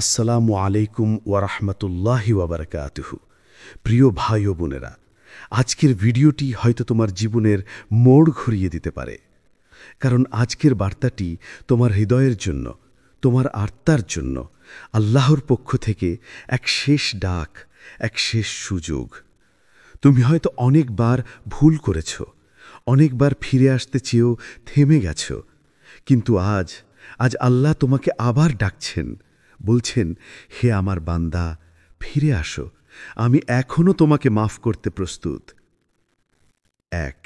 আসসালামু আলাইকুম ওয়ারাহমাতুল্লাহি ওয়াবারাকাতুহু। প্রিয় ভাই ও বোনেরা, আজকের ভিডিওটি হয়তো তোমার জীবনের মোড় ঘুরিয়ে দিতে পারে। কারণ আজকের বার্তাটি তোমার হৃদয়ের জন্য, তোমার আত্মার জন্য আল্লাহর পক্ষ থেকে এক শেষ ডাক, এক শেষ সুযোগ। তুমি হয়তো অনেকবার ভুল করেছ, অনেকবার ফিরে আসতে চেয়েও থেমে গেছ, কিন্তু আজ আল্লাহ তোমাকে আবার ডাকছেন, বলছেন, হে আমার বান্দা, ফিরে আসো, আমি এখনো তোমাকে মাফ করতে প্রস্তুত। এক,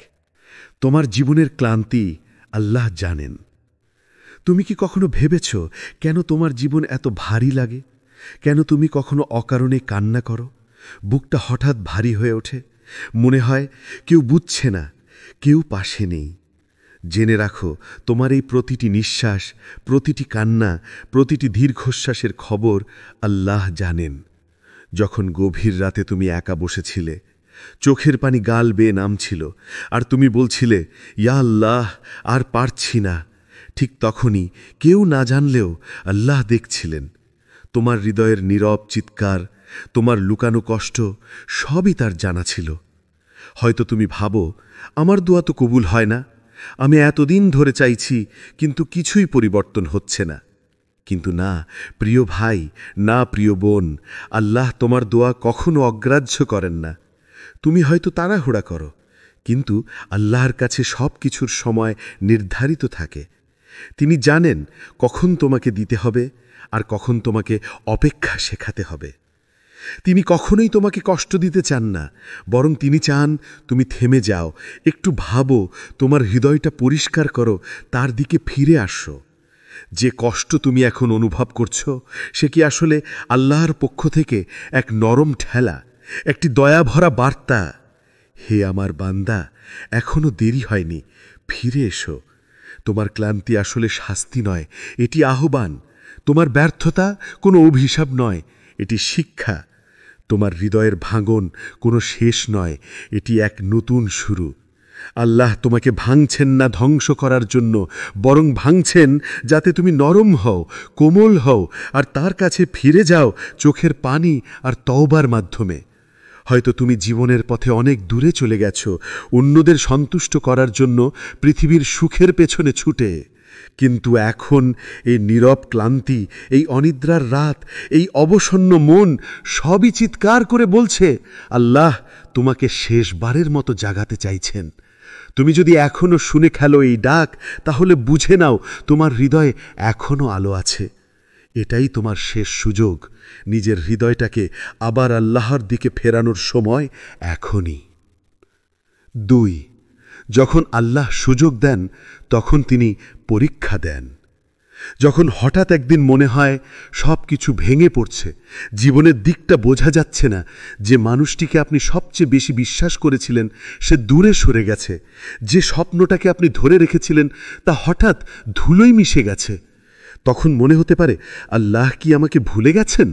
তোমার জীবনের ক্লান্তি আল্লাহ জানেন। তুমি কি কখনো ভেবেছ কেন তোমার জীবন এত ভারী লাগে? কেন তুমি কখনো অকারণে কান্না করো? বুকটা হঠাৎ ভারী হয়ে ওঠে, মনে হয় কেউ বুঝছে না, কেউ পাশে নেই। জেনে রাখো, তোমার এই প্রতিটি নিঃশ্বাস, প্রতিটি কান্না, প্রতিটি দীর্ঘশ্বাসের খবর আল্লাহ জানেন। যখন গভীর রাতে তুমি একা বসেছিলে, চোখের পানি গাল বেয়ে নামছিল, আর তুমি বলছিলে, ইয়া আল্লাহ, আর পারছি না, ঠিক তখনই কেউ না জানলেও আল্লাহ দেখছিলেন। তোমার হৃদয়ের নীরব চিৎকার, তোমার লুকানো কষ্ট, সবই তার জানা ছিল। হয়তো তুমি ভাবো, আমার দোয়া তো কবুল হয় না, আমি এতদিন ধরে চাইছি, কিন্তু কিছুই পরিবর্তন হচ্ছে না। কিন্তু না প্রিয় ভাই, না প্রিয় বোন, আল্লাহ তোমার দোয়া কখনো অগ্রাহ্য করেন না। তুমি হয়তো তাড়াহুড়া করো, কিন্তু আল্লাহর কাছে সব কিছুর সময় নির্ধারিত থাকে। তিনি জানেন কখন তোমাকে দিতে হবে আর কখন তোমাকে অপেক্ষা শেখাতে হবে। তিনি কখনোই তোমাকে কষ্ট দিতে চান না, বরং তিনি চান তুমি থেমে যাও, একটু ভাবো, তোমার হৃদয়টা পরিষ্কার করো, তার দিকে ফিরে আসো। যে কষ্ট তুমি এখন অনুভব করছো, সে কি আসলে আল্লাহর পক্ষ থেকে এক নরম ঠেলা, একটি দয়াভরা বার্তা? হে আমার বান্দা, এখনো দেরি হয়নি, ফিরে এসো। তোমার ক্লান্তি আসলে শাস্তি নয়, এটি আহ্বান। তোমার ব্যর্থতা কোনো অভিশাপ নয়, এটি শিক্ষা। তোমার হৃদয়ের ভাঙন কোনো শেষ নয়, এটি এক নতুন শুরু। আল্লাহ তোমাকে ভাঙছেন না ধ্বংস করার জন্য, বরং ভাঙছেন যাতে তুমি নরম হও, কোমল হও, আর তার কাছে ফিরে যাও চোখের পানি আর তওবার মাধ্যমে। হয়তো তুমি জীবনের পথে অনেক দূরে চলে গেছ, অন্যদের সন্তুষ্ট করার জন্য পৃথিবীর সুখের পেছনে ছুটে। কিন্তু এখন এই নীরব ক্লান্তি, এই অনিদ্রার রাত, এই অবসন্ন মন সবই চিৎকার করে বলছে, আল্লাহ তোমাকে শেষবারের মতো জাগাতে চাইছেন। তুমি যদি এখনো শুনে খেলো এই ডাক, তাহলে বুঝে নাও তোমার হৃদয়ে এখনো আলো আছে। এটাই তোমার শেষ সুযোগ। নিজের হৃদয়টাকে আবার আল্লাহর দিকে ফেরানোর সময় এখনই। 2, যখন আল্লাহ সুযোগ দেন, তখন তিনি পরীক্ষা দেন। যখন হঠাৎ একদিন মনে হয় সব কিছু ভেঙে পড়ছে, জীবনের দিকটা বোঝা যাচ্ছে না, যে মানুষটিকে আপনি সবচেয়ে বেশি বিশ্বাস করেছিলেন সে দূরে সরে গেছে, যে স্বপ্নটাকে আপনি ধরে রেখেছিলেন তা হঠাৎ ধুলোয় মিশে গেছে, তখন মনে হতে পারে, আল্লাহ কি আমাকে ভুলে গেছেন?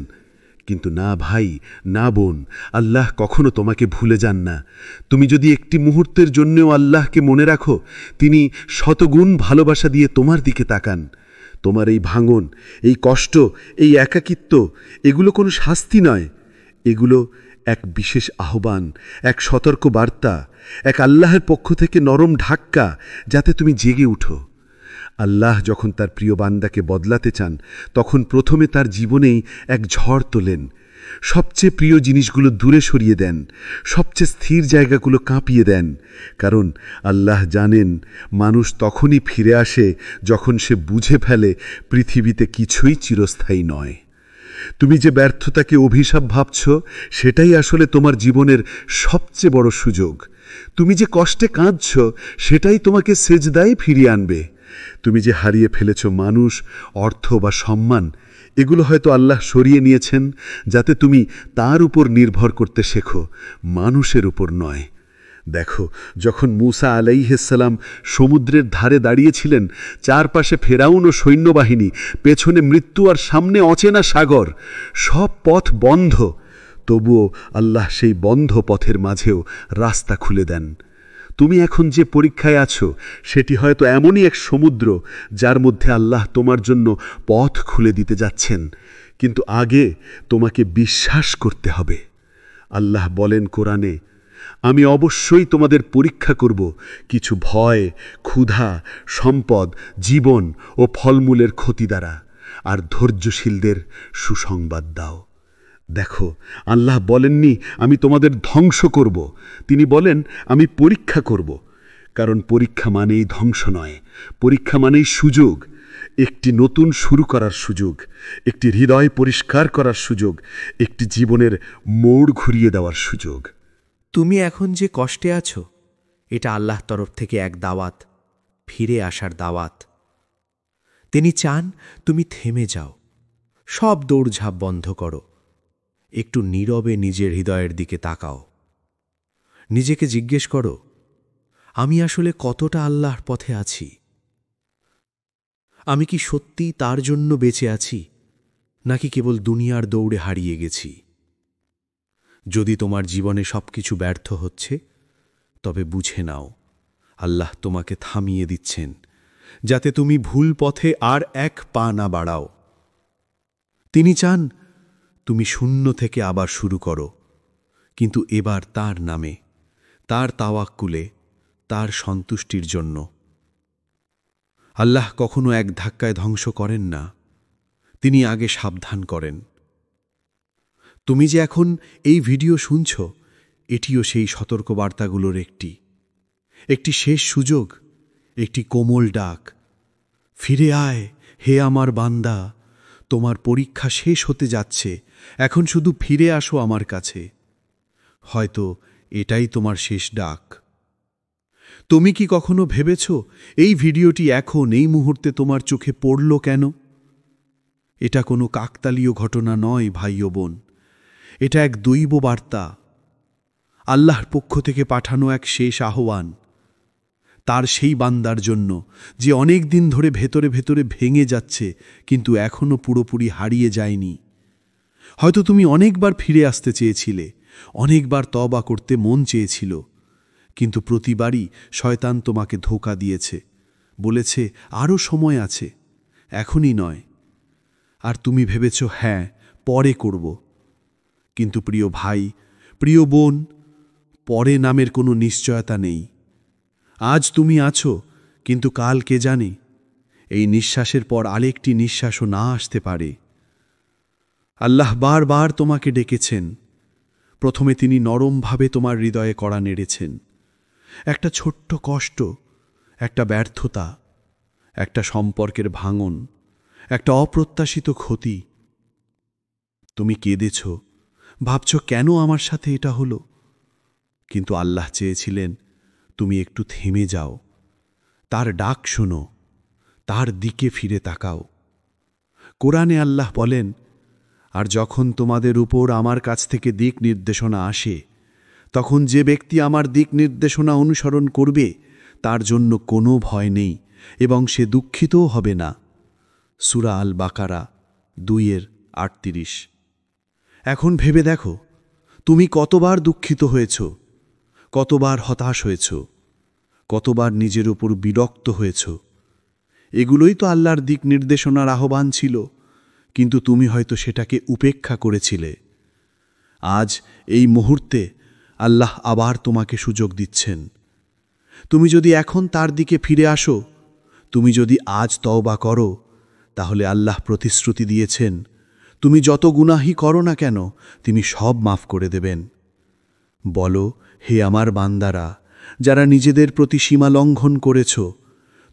কিন্তু না ভাই, না বোন, আল্লাহ কখনো তোমাকে ভুলে যান না। তুমি যদি একটি মুহূর্তের জন্যও আল্লাহকে মনে রাখো, তিনি শতগুণ ভালোবাসা দিয়ে তোমার দিকে তাকান। তোমার এই ভাঙন, এই কষ্ট, এই একাকিত্ব, এগুলো কোনো শাস্তি নয়, এগুলো এক বিশেষ আহ্বান, এক সতর্ক বার্তা, এক আল্লাহের পক্ষ থেকে নরম ধাক্কা, যাতে তুমি জেগে উঠো। আল্লাহ যখন তার প্রিয় বান্দাকে বদলাতে চান, তখন প্রথমে তার জীবনেই এক ঝড় তোলেন। সবচেয়ে প্রিয় জিনিসগুলো দূরে সরিয়ে দেন, সবচেয়ে স্থির জায়গাগুলো কাঁপিয়ে দেন। কারণ আল্লাহ জানেন, মানুষ তখনই ফিরে আসে যখন সে বুঝে ফেলে পৃথিবীতে কিছুই চিরস্থায়ী নয়। তুমি যে ব্যর্থতাকে অভিশাপ ভাবছ, সেটাই আসলে তোমার জীবনের সবচেয়ে বড় সুযোগ। তুমি যে কষ্টে কাঁদছ, সেটাই তোমাকে সেজদায় ফিরিয়ে আনবে। তুমি যে হারিয়ে ফেলেছ মানুষ, অর্থ বা সম্মান, এগুলো হয়তো আল্লাহ সরিয়ে নিয়েছেন যাতে তুমি তার উপর নির্ভর করতে শেখো, মানুষের উপর নয়। দেখো, যখন মূসা আলাইহিসসালাম সমুদ্রের ধারে দাঁড়িয়েছিলেন, চারপাশে ফেরাউন ও সৈন্যবাহিনী, পেছনে মৃত্যু আর সামনে অচেনা সাগর, সব পথ বন্ধ, তবুও আল্লাহ সেই বন্ধ পথের মাঝেও রাস্তা খুলে দেন। তুমি এখন যে পরীক্ষায় আছো সেটি হয়তো এমনই এক সমুদ্র যার মধ্যে আল্লাহ তোমার জন্য পথ খুলে দিতে যাচ্ছেন, কিন্তু আগে তোমাকে বিশ্বাস করতে হবে। আল্লাহ বলেন কোরআনে, আমি অবশ্যই তোমাদের পরীক্ষা করব কিছু ভয়, ক্ষুধা, সম্পদ, জীবন ও ফলমূলের ক্ষতি দ্বারা, আর ধৈর্যশীলদের সুসংবাদ দাও। দেখো, আল্লাহ বলেননি আমি তোমাদের ধ্বংস করব, তিনি বলেন আমি পরীক্ষা করব। কারণ পরীক্ষা মানেই ধ্বংস নয়, পরীক্ষা মানেই সুযোগ, একটি নতুন শুরু করার সুযোগ, একটি হৃদয় পরিষ্কার করার সুযোগ, একটি জীবনের মোড় ঘুরিয়ে দেওয়ার সুযোগ। তুমি এখন যে কষ্টে আছো, এটা আল্লাহর তরফ থেকে এক দাওয়াত, ফিরে আসার দাওয়াত। তিনি চান তুমি থেমে যাও, সব দৌড়ঝাঁপ বন্ধ করো, একটু নীরবে নিজের হৃদয়ের দিকে তাকাও। নিজেকে জিজ্ঞেস করো, আমি আসলে কতটা আল্লাহর পথে আছি? আমি কি সত্যি তার জন্য বেঁচে আছি, নাকি কেবল দুনিয়ার দৌড়ে হারিয়ে গেছি? যদি তোমার জীবনে সবকিছু ব্যর্থ হচ্ছে, তবে বুঝে নাও আল্লাহ তোমাকে থামিয়ে দিচ্ছেন, যাতে তুমি ভুল পথে আর এক পা না বাড়াও। তিনি চান তুমি শূন্য থেকে আবার শুরু করো, কিন্তু এবার তার নামে, তার তাওয়াক্কুলে, তার সন্তুষ্টির জন্য। আল্লাহ কখনো এক ধাক্কায় ধ্বংস করেন না, তিনি আগে সাবধান করেন। তুমি যে এখন এই ভিডিও শুনছ, এটিও সেই সতর্কবার্তাগুলোর একটি শেষ সুযোগ, একটি কোমল ডাক। ফিরে আয় হে আমার বান্দা, তোমার পরীক্ষা শেষ হতে যাচ্ছে, এখন শুধু ফিরে আসো আমার কাছে। হয়তো এটাই তোমার শেষ ডাক। তুমি কি কখনো ভেবেছ এই ভিডিওটি এখন এই মুহূর্তে তোমার চোখে পড়ল কেন? এটা কোনো কাকতালীয় ঘটনা নয় ভাই ও বোন, এটা এক দৈব বার্তা, আল্লাহর পক্ষ থেকে পাঠানো এক শেষ আহ্বান, তার সেই বান্দার জন্য যে অনেক দিন ধরে ভেতরে ভেতরে ভেঙে যাচ্ছে, কিন্তু এখনো পুরোপুরি হারিয়ে যায়নি। হয়তো তুমি অনেকবার ফিরে আসতে চেয়েছিলে, অনেকবার তওবা করতে মন চেয়েছিল, কিন্তু প্রতিবারই শয়তান তোমাকে ধোঁকা দিয়েছে, বলেছে আরও সময় আছে, এখনই নয়। আর তুমি ভেবেছ হ্যাঁ পরে করব। কিন্তু প্রিয় ভাই, প্রিয় বোন, পরে নামের কোনো নিশ্চয়তা নেই। আজ তুমি আছো, কিন্তু কাল কে জানে, এই নিঃশ্বাসের পর আরেকটি নিঃশ্বাসও না আসতে পারে। আল্লাহ বারবার তোমাকে ডেকেছেন। প্রথমে তিনি নরমভাবে তোমার হৃদয়ে কড়া নেড়েছেন। একটা ছোট্ট কষ্ট, একটা ব্যর্থতা, একটা সম্পর্কের ভাঙন, একটা অপ্রত্যাশিত ক্ষতি। তুমি কেঁদেছ, ভাবছ কেন আমার সাথে এটা হলো? কিন্তু আল্লাহ চেয়েছিলেন তুমি একটু থেমে যাও, তার ডাক শোনো, তার দিকে ফিরে তাকাও। কোরআনে আল্লাহ বলেন, আর যখন তোমাদের উপর আমার কাছ থেকে দিক নির্দেশনা আসে, তখন যে ব্যক্তি আমার দিক নির্দেশনা অনুসরণ করবে তার জন্য কোনো ভয় নেই এবং সে দুঃখিতও হবে না। সূরা আল বাকারা 2:38। এখন ভেবে দেখো, তুমি কতবার দুঃখিত হয়েছ, কতবার হতাশ হয়েছ, কতবার নিজের উপর বিরক্ত হয়েছ। এগুলোই তো আল্লাহর দিক নির্দেশনার আহ্বান ছিল, কিন্তু তুমি হয়তো সেটাকে উপেক্ষা করেছিলে। আজ এই মুহূর্তে আল্লাহ আবার তোমাকে সুযোগ দিচ্ছেন। তুমি যদি এখন তার দিকে ফিরে আসো, তুমি যদি আজ তওবা করো, তাহলে আল্লাহ প্রতিশ্রুতি দিয়েছেন তুমি যত গুনাহই করো না কেন তিনি সব মাফ করে দেবেন। বলো, হে আমার বান্দারা, যারা নিজেদের প্রতি সীমা লঙ্ঘন করেছ,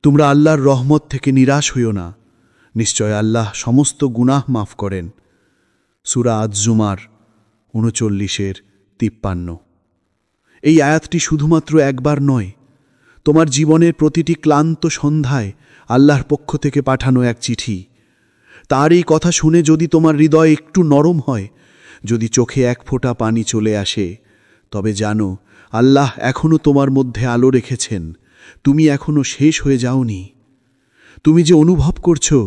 তোমরা আল্লাহর রহমত থেকে নিরাশ হইও না। নিশ্চয় আল্লাহ সমস্ত গুনাহ মাফ করেন। সূরা আজ-জুমার 39:53। এই আয়াতটি শুধুমাত্র একবার নয়, তোমার জীবনের প্রতিটি ক্লান্ত সন্ধ্যায় আল্লাহর পক্ষ থেকে পাঠানো এক চিঠি। তার এই কথা শুনে যদি তোমার হৃদয় একটু নরম হয়, যদি চোখে এক ফোঁটা পানি চলে আসে, তবে জানো আল্লাহ এখনও তোমার মধ্যে আলো রেখেছেন। তুমি এখনও শেষ হয়ে যাওনি। তুমি যে অনুভব করছো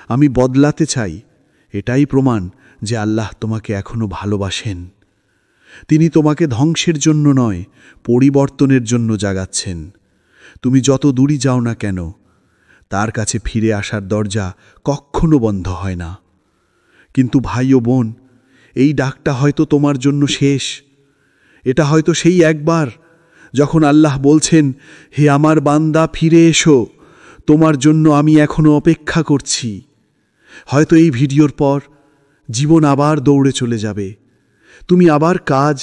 আমি বদলাতে চাই, এটাই প্রমাণ যে আল্লাহ তোমাকে এখনও ভালোবাসেন। তিনি তোমাকে ধ্বংসের জন্য নয়, পরিবর্তনের জন্য জাগাচ্ছেন। তুমি যত দূরই যাও না কেন, তার কাছে ফিরে আসার দরজা কখনো বন্ধ হয় না। কিন্তু ভাই ও বোন, এই ডাকটা হয়তো তোমার জন্য শেষ। এটা হয়তো সেই একবার যখন আল্লাহ বলছেন, হে আমার বান্দা, ফিরে এসো, তোমার জন্য আমি এখনো অপেক্ষা করছি। হয়তো এই ভিডিওর পর জীবন আবার দৌড়ে চলে যাবে, তুমি আবার কাজ,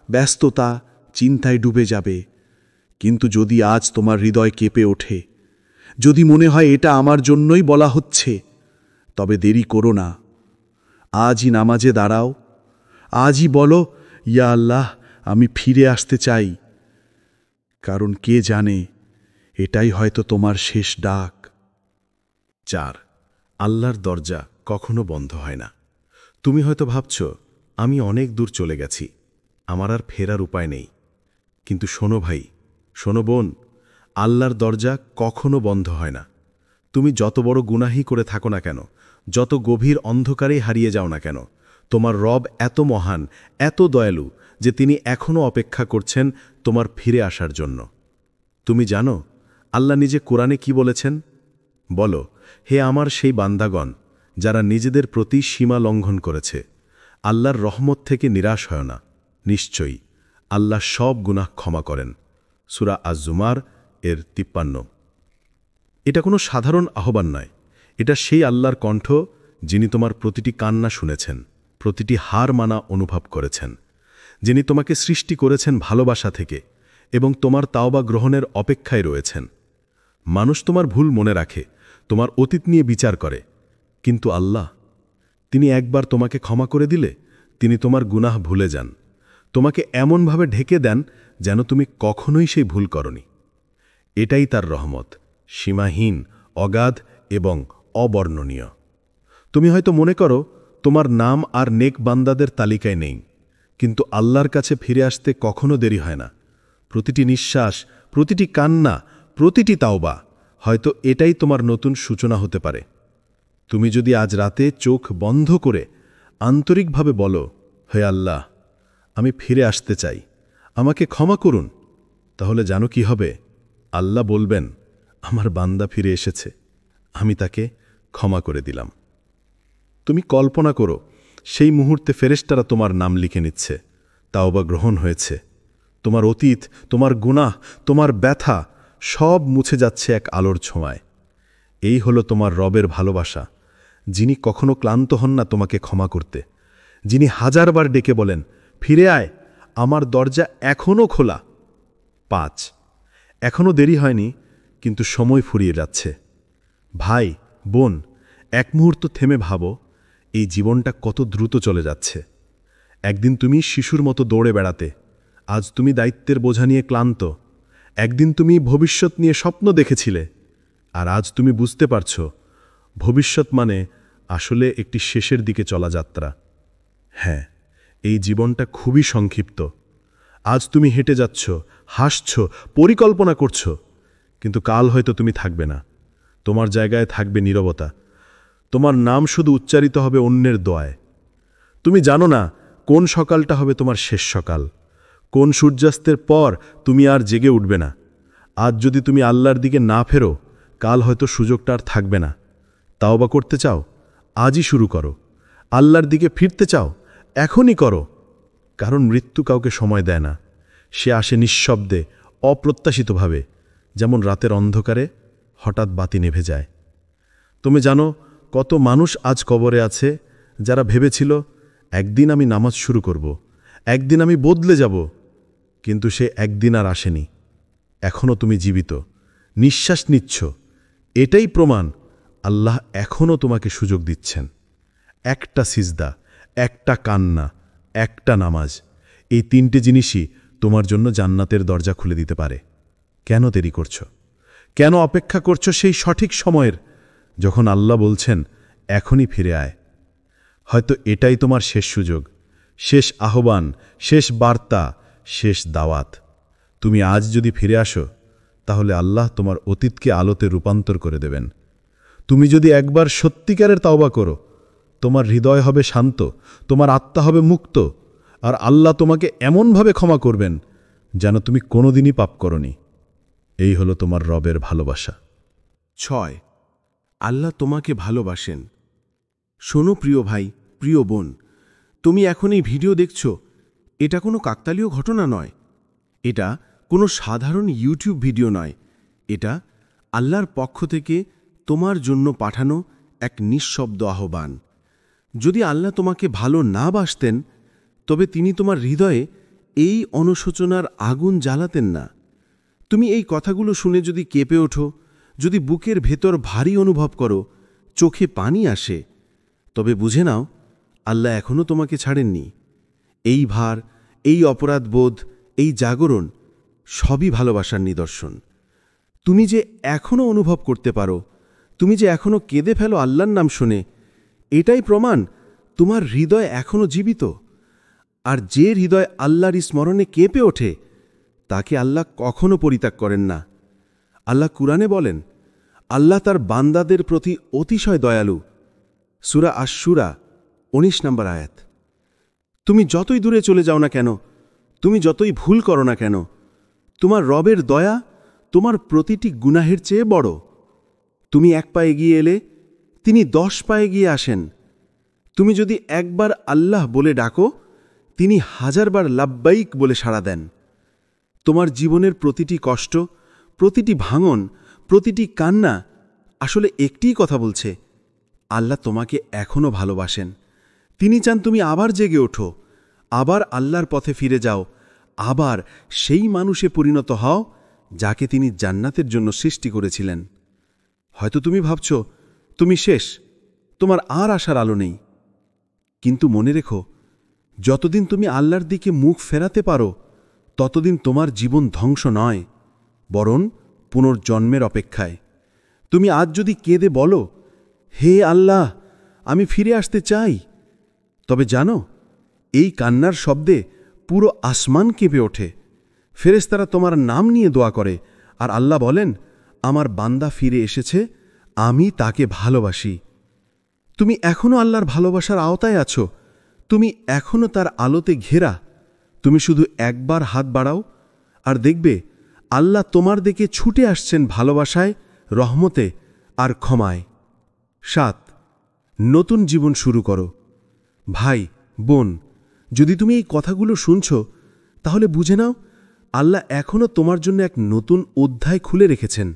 ব্যস্ততা, চিন্তায় ডুবে যাবে। কিন্তু যদি আজ তোমার হৃদয় কেঁপে ওঠে, যদি মনে হয় এটা আমার জন্যই বলা হচ্ছে, তবে দেরি করো না। আজই নামাজে দাঁড়াও, আজই বলো, ইয়া আল্লাহ, আমি ফিরে আসতে চাই। কারণ কে জানে, এটাই হয়তো তোমার শেষ ডাক। 4. আল্লাহর দরজা কখনো বন্ধ হয় না। তুমি হয়তো ভাবছ, আমি অনেক দূর চলে গেছি, আমার আর ফেরার উপায় নেই। কিন্তু শোনো ভাই, শোনো বোন, আল্লাহর দরজা কখনো বন্ধ হয় না। তুমি যত বড় গুনাহি করে থাকো না কেন, যত গভীর অন্ধকারেই হারিয়ে যাও না কেন, তোমার রব এত মহান, এত দয়ালু যে তিনি এখনও অপেক্ষা করছেন তোমার ফিরে আসার জন্য। তুমি জানো আল্লাহ নিজে কোরআনে কি বলেছেন? বলো, হে আমার সেই বান্দাগণ যারা নিজেদের প্রতি সীমা লঙ্ঘন করেছে, আল্লাহর রহমত থেকে নিরাশ হয় না। নিশ্চয়ই আল্লাহ সব গুনাহ ক্ষমা করেন। সূরা আজ-জুমার এর 53। এটা কোনো সাধারণ আহ্বান নয়, এটা সেই আল্লাহর কণ্ঠ যিনি তোমার প্রতিটি কান্না শুনেছেন, প্রতিটি হার মানা অনুভব করেছেন, যিনি তোমাকে সৃষ্টি করেছেন ভালোবাসা থেকে এবং তোমার তাওবা গ্রহণের অপেক্ষায় রয়েছেন। মানুষ তোমার ভুল মনে রাখে, তোমার অতীত নিয়ে বিচার করে, কিন্তু আল্লাহ, তিনি একবার তোমাকে ক্ষমা করে দিলে তিনি তোমার গুনাহ ভুলে যান, তোমাকে এমনভাবে ঢেকে দেন যেন তুমি কখনোই সেই ভুল করনি। এটাই তার রহমত, সীমাহীন, অগাধ এবং অবর্ণনীয়। তুমি হয়তো মনে করো তোমার নাম আর নেক বান্দাদের তালিকায় নেই, কিন্তু আল্লাহর কাছে ফিরে আসতে কখনো দেরি হয় না। প্রতিটি নিঃশ্বাস, প্রতিটি কান্না, প্রতিটি তাওবা হয়তো এটাই তোমার নতুন সূচনা হতে পারে। তুমি যদি আজ রাতে চোখ বন্ধ করে আন্তরিকভাবে বলো, হে আল্লাহ, আমি ফিরে আসতে চাই, আমাকে ক্ষমা করুন, তাহলে জানো কি হবে? আল্লাহ বলবেন, আমার বান্দা ফিরে এসেছে, আমি তাকে ক্ষমা করে দিলাম। তুমি কল্পনা করো, সেই মুহূর্তে ফেরেশতারা তোমার নাম লিখে নিচ্ছে, তাওবা গ্রহণ হয়েছে। তোমার অতীত, তোমার গুনাহ, তোমার ব্যথা সব মুছে যাচ্ছে এক আলোর ছোঁয়ায়। এই হলো তোমার রবের ভালোবাসা, যিনি কখনো ক্লান্ত হন না তোমাকে ক্ষমা করতে, যিনি হাজারবার ডেকে বলেন, ফিরে আয়, আমার দরজা এখনও খোলা। 5. এখনও দেরি হয়নি, কিন্তু সময় ফুরিয়ে যাচ্ছে। ভাই, বোন, এক মুহূর্ত থেমে ভাবো, এই জীবনটা কত দ্রুত চলে যাচ্ছে। একদিন তুমি শিশুর মতো দৌড়ে বেড়াতে, আজ তুমি দায়িত্বের বোঝা নিয়ে ক্লান্ত। একদিন তুমি ভবিষ্যৎ নিয়ে স্বপ্ন দেখেছিলে, আর আজ তুমি বুঝতে পারছ ভবিষ্যৎ মানে আসলে একটি শেষের দিকে চলা যাত্রা। হ্যাঁ, এই জীবনটা খুবই সংক্ষিপ্ত। আজ তুমি হেঁটে যাচ্ছ, হাসছ, পরিকল্পনা করছ, কিন্তু কাল হয়তো তুমি থাকবে না। তোমার জায়গায় থাকবে নীরবতা। তোমার নাম শুধু উচ্চারিত হবে অন্যের দোয়ায়। তুমি জানো না কোন সকালটা হবে তোমার শেষ সকাল, কোন সূর্যাস্তের পর তুমি আর জেগে উঠবে না। আজ যদি তুমি আল্লাহর দিকে না ফেরো, কাল হয়তো সুযোগটা আর থাকবে না। তাওবা করতে চাও? আজই শুরু করো। আল্লাহর দিকে ফিরতে চাও? এখনই করো। কারণ মৃত্যু কাউকে সময় দেয় না, সে আসে নিঃশব্দে, অপ্রত্যাশিতভাবে, যেমন রাতের অন্ধকারে হঠাৎ বাতি নেভে যায়। তুমি জানো কত মানুষ আজ কবরে আছে যারা ভেবেছিল, একদিন আমি নামাজ শুরু করব, একদিন আমি বদলে যাব, কিন্তু সে একদিন আর আসেনি। এখনও তুমি জীবিত, নিঃশ্বাস নিচ্ছ, এটাই প্রমাণ আল্লাহ এখনও তোমাকে সুযোগ দিচ্ছেন। একটা সিজদা, একটা কান্না, একটা নামাজ, এই 3টে জিনিসই তোমার জন্য জান্নাতের দরজা খুলে দিতে পারে। কেন দেরি করছো? কেন অপেক্ষা করছো সেই সঠিক সময়ের, যখন আল্লাহ বলছেন এখনই ফিরে আয়? হয়তো এটাই তোমার শেষ সুযোগ, শেষ আহ্বান, শেষ বার্তা, শেষ দাওয়াত। তুমি আজ যদি ফিরে আসো, তাহলে আল্লাহ তোমার অতীতকে আলোতে রূপান্তর করে দেবেন। তুমি যদি একবার সত্যিকারের তাওবা করো, তোমার হৃদয় হবে শান্ত, তোমার আত্মা হবে মুক্ত, আর আল্লাহ তোমাকে এমনভাবে ক্ষমা করবেন যেন তুমি কোনোদিনই পাপ করনি। এই হলো তোমার রবের ভালোবাসা। 6. আল্লাহ তোমাকে ভালোবাসেন। শোনো প্রিয় ভাই, প্রিয় বোন, তুমি এখন এই ভিডিও দেখছ, এটা কোনো কাকতালীয় ঘটনা নয়, এটা কোনো সাধারণ ইউটিউব ভিডিও নয়, এটা আল্লাহর পক্ষ থেকে তোমার জন্য পাঠানো এক নিঃশব্দ আহ্বান। যদি আল্লাহ তোমাকে ভালো না বাসতেন, তবে তিনি তোমার হৃদয়ে এই অনুশোচনার আগুন জ্বালাতেন না। তুমি এই কথাগুলো শুনে যদি কেঁপে ওঠো, যদি বুকের ভেতর ভারী অনুভব করো, চোখে পানি আসে, তবে বুঝে নাও আল্লাহ এখনও তোমাকে ছাড়েননি। এই ভার, এই অপরাধবোধ, এই জাগরণ সবই ভালোবাসার নিদর্শন। তুমি যে এখনও অনুভব করতে পারো, তুমি যে এখনও কেঁদে ফেলো আল্লাহর নাম শুনে, এটাই প্রমাণ তোমার হৃদয় এখনও জীবিত। আর যে হৃদয় আল্লাহর স্মরণে কেঁপে ওঠে, তাকে আল্লাহ কখনো পরিত্যাগ করেন না। আল্লাহ কুরআনে বলেন, আল্লাহ তার বান্দাদের প্রতি অতিশয় দয়ালু। সূরা আশ-শূরা 19 নম্বর আয়াত। তুমি যতই দূরে চলে যাও না কেন, তুমি যতই ভুল করো না কেন, তোমার রবের দয়া তোমার প্রতিটি গুনাহের চেয়ে বড়। তুমি 1 পা এগিয়ে এলে তিনি 10 পা এগিয়ে আসেন। তুমি যদি একবার আল্লাহ বলে ডাকো, তিনি 1000 বার লাব্বাইক বলে সাড়া দেন। তোমার জীবনের প্রতিটি কষ্ট, প্রতিটি ভাঙন, প্রতিটি কান্না আসলে একটিই কথা বলছে, আল্লাহ তোমাকে এখনও ভালোবাসেন। তিনি চান তুমি আবার জেগে ওঠো, আবার আল্লাহর পথে ফিরে যাও, আবার সেই মানুষে পরিণত হও যাকে তিনি জান্নাতের জন্য সৃষ্টি করেছিলেন। হয়তো তুমি ভাবছ তুমি শেষ, তোমার আর আশার আলো নেই। কিন্তু মনে রেখো, যতদিন তুমি আল্লাহর দিকে মুখ ফেরাতে পারো, ততদিন তোমার জীবন ধ্বংস নয়, বরং পুনর্জন্মের অপেক্ষায়। তুমি আজ যদি কেঁদে বলো, হে আল্লাহ, আমি ফিরে আসতে চাই, তবে জানো, এই কান্নার শব্দে পুরো আসমান কেঁপে ওঠে। ফেরেশতারা তোমার নাম নিয়ে দোয়া করে, আর আল্লাহ বলেন, আমার বান্দা ফিরে এসেছে, আমি তাকে ভালোবাসি। তুমি এখনও আল্লাহর ভালোবাসার আওতায় আছো, তুমি এখনও তার আলোতে ঘেরা। তুমি শুধু একবার হাত বাড়াও, আর দেখবে আল্লাহ তোমার দিকে ছুটে আসছেন ভালোবাসায়, রহমতে আর ক্ষমায়। 7. নতুন জীবন শুরু করো। ভাই, বোন, যদি তুমি এই কথাগুলো শুনছ, তাহলে বুঝে নাও আল্লাহ এখনও তোমার জন্য এক নতুন অধ্যায় খুলে রেখেছেন।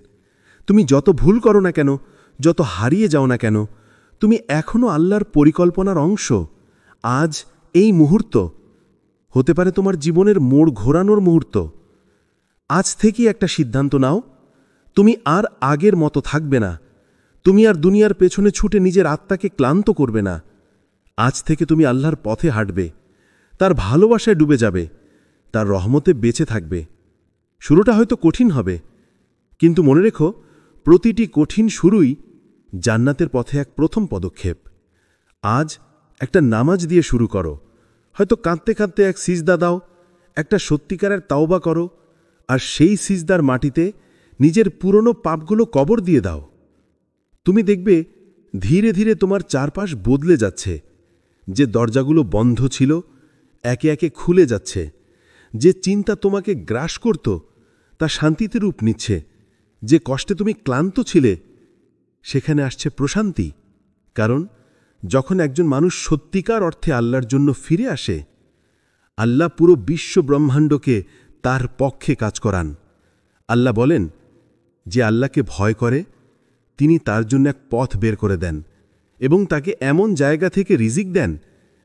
তুমি যত ভুল করো না কেন, যত হারিয়ে যাও না কেন, তুমি এখনও আল্লাহর পরিকল্পনার অংশ। আজ এই মুহূর্ত হতে পারে তোমার জীবনের মোড় ঘোরানোর মুহূর্ত। আজ থেকেই একটা সিদ্ধান্ত নাও, তুমি আর আগের মতো থাকবে না। তুমি আর দুনিয়ার পেছনে ছুটে নিজের আত্মাকে ক্লান্ত করবে না। আজ থেকে তুমি আল্লাহর পথে হাঁটবে, তার ভালোবাসায় ডুবে যাবে, তার রহমতে বেঁচে থাকবে। শুরুটা হয়তো কঠিন হবে, কিন্তু মনে রেখো, প্রতিটি কঠিন শুরুই জান্নাতের পথে এক প্রথম পদক্ষেপ। আজ একটা নামাজ দিয়ে শুরু করো, হয়তো কাঁদতে কাঁদতে এক সিজদা দাও, একটা সত্যিকারের তাওবা করো, আর সেই সিজদার মাটিতে নিজের পুরনো পাপগুলো কবর দিয়ে দাও। তুমি দেখবে ধীরে ধীরে তোমার চারপাশ বদলে যাচ্ছে। যে দরজাগুলো বন্ধ ছিল একে একে খুলে যাচ্ছে। যে চিন্তা তোমাকে গ্রাস করত তা শান্তিতে রূপ নিচ্ছে। যে কষ্টে তুমি ক্লান্ত ছিলে সেখানে আসছে প্রশান্তি। কারণ যখন একজন মানুষ সত্যিকার অর্থে আল্লাহর জন্য ফিরে আসে, আল্লাহ পুরো বিশ্ব ব্রহ্মাণ্ডকে তার পক্ষে কাজ করান। আল্লাহ বলেন, যে আল্লাহকে ভয় করে তিনি তার জন্য এক পথ বের করে দেন এবং তাকে এমন জায়গা থেকে রিজিক দেন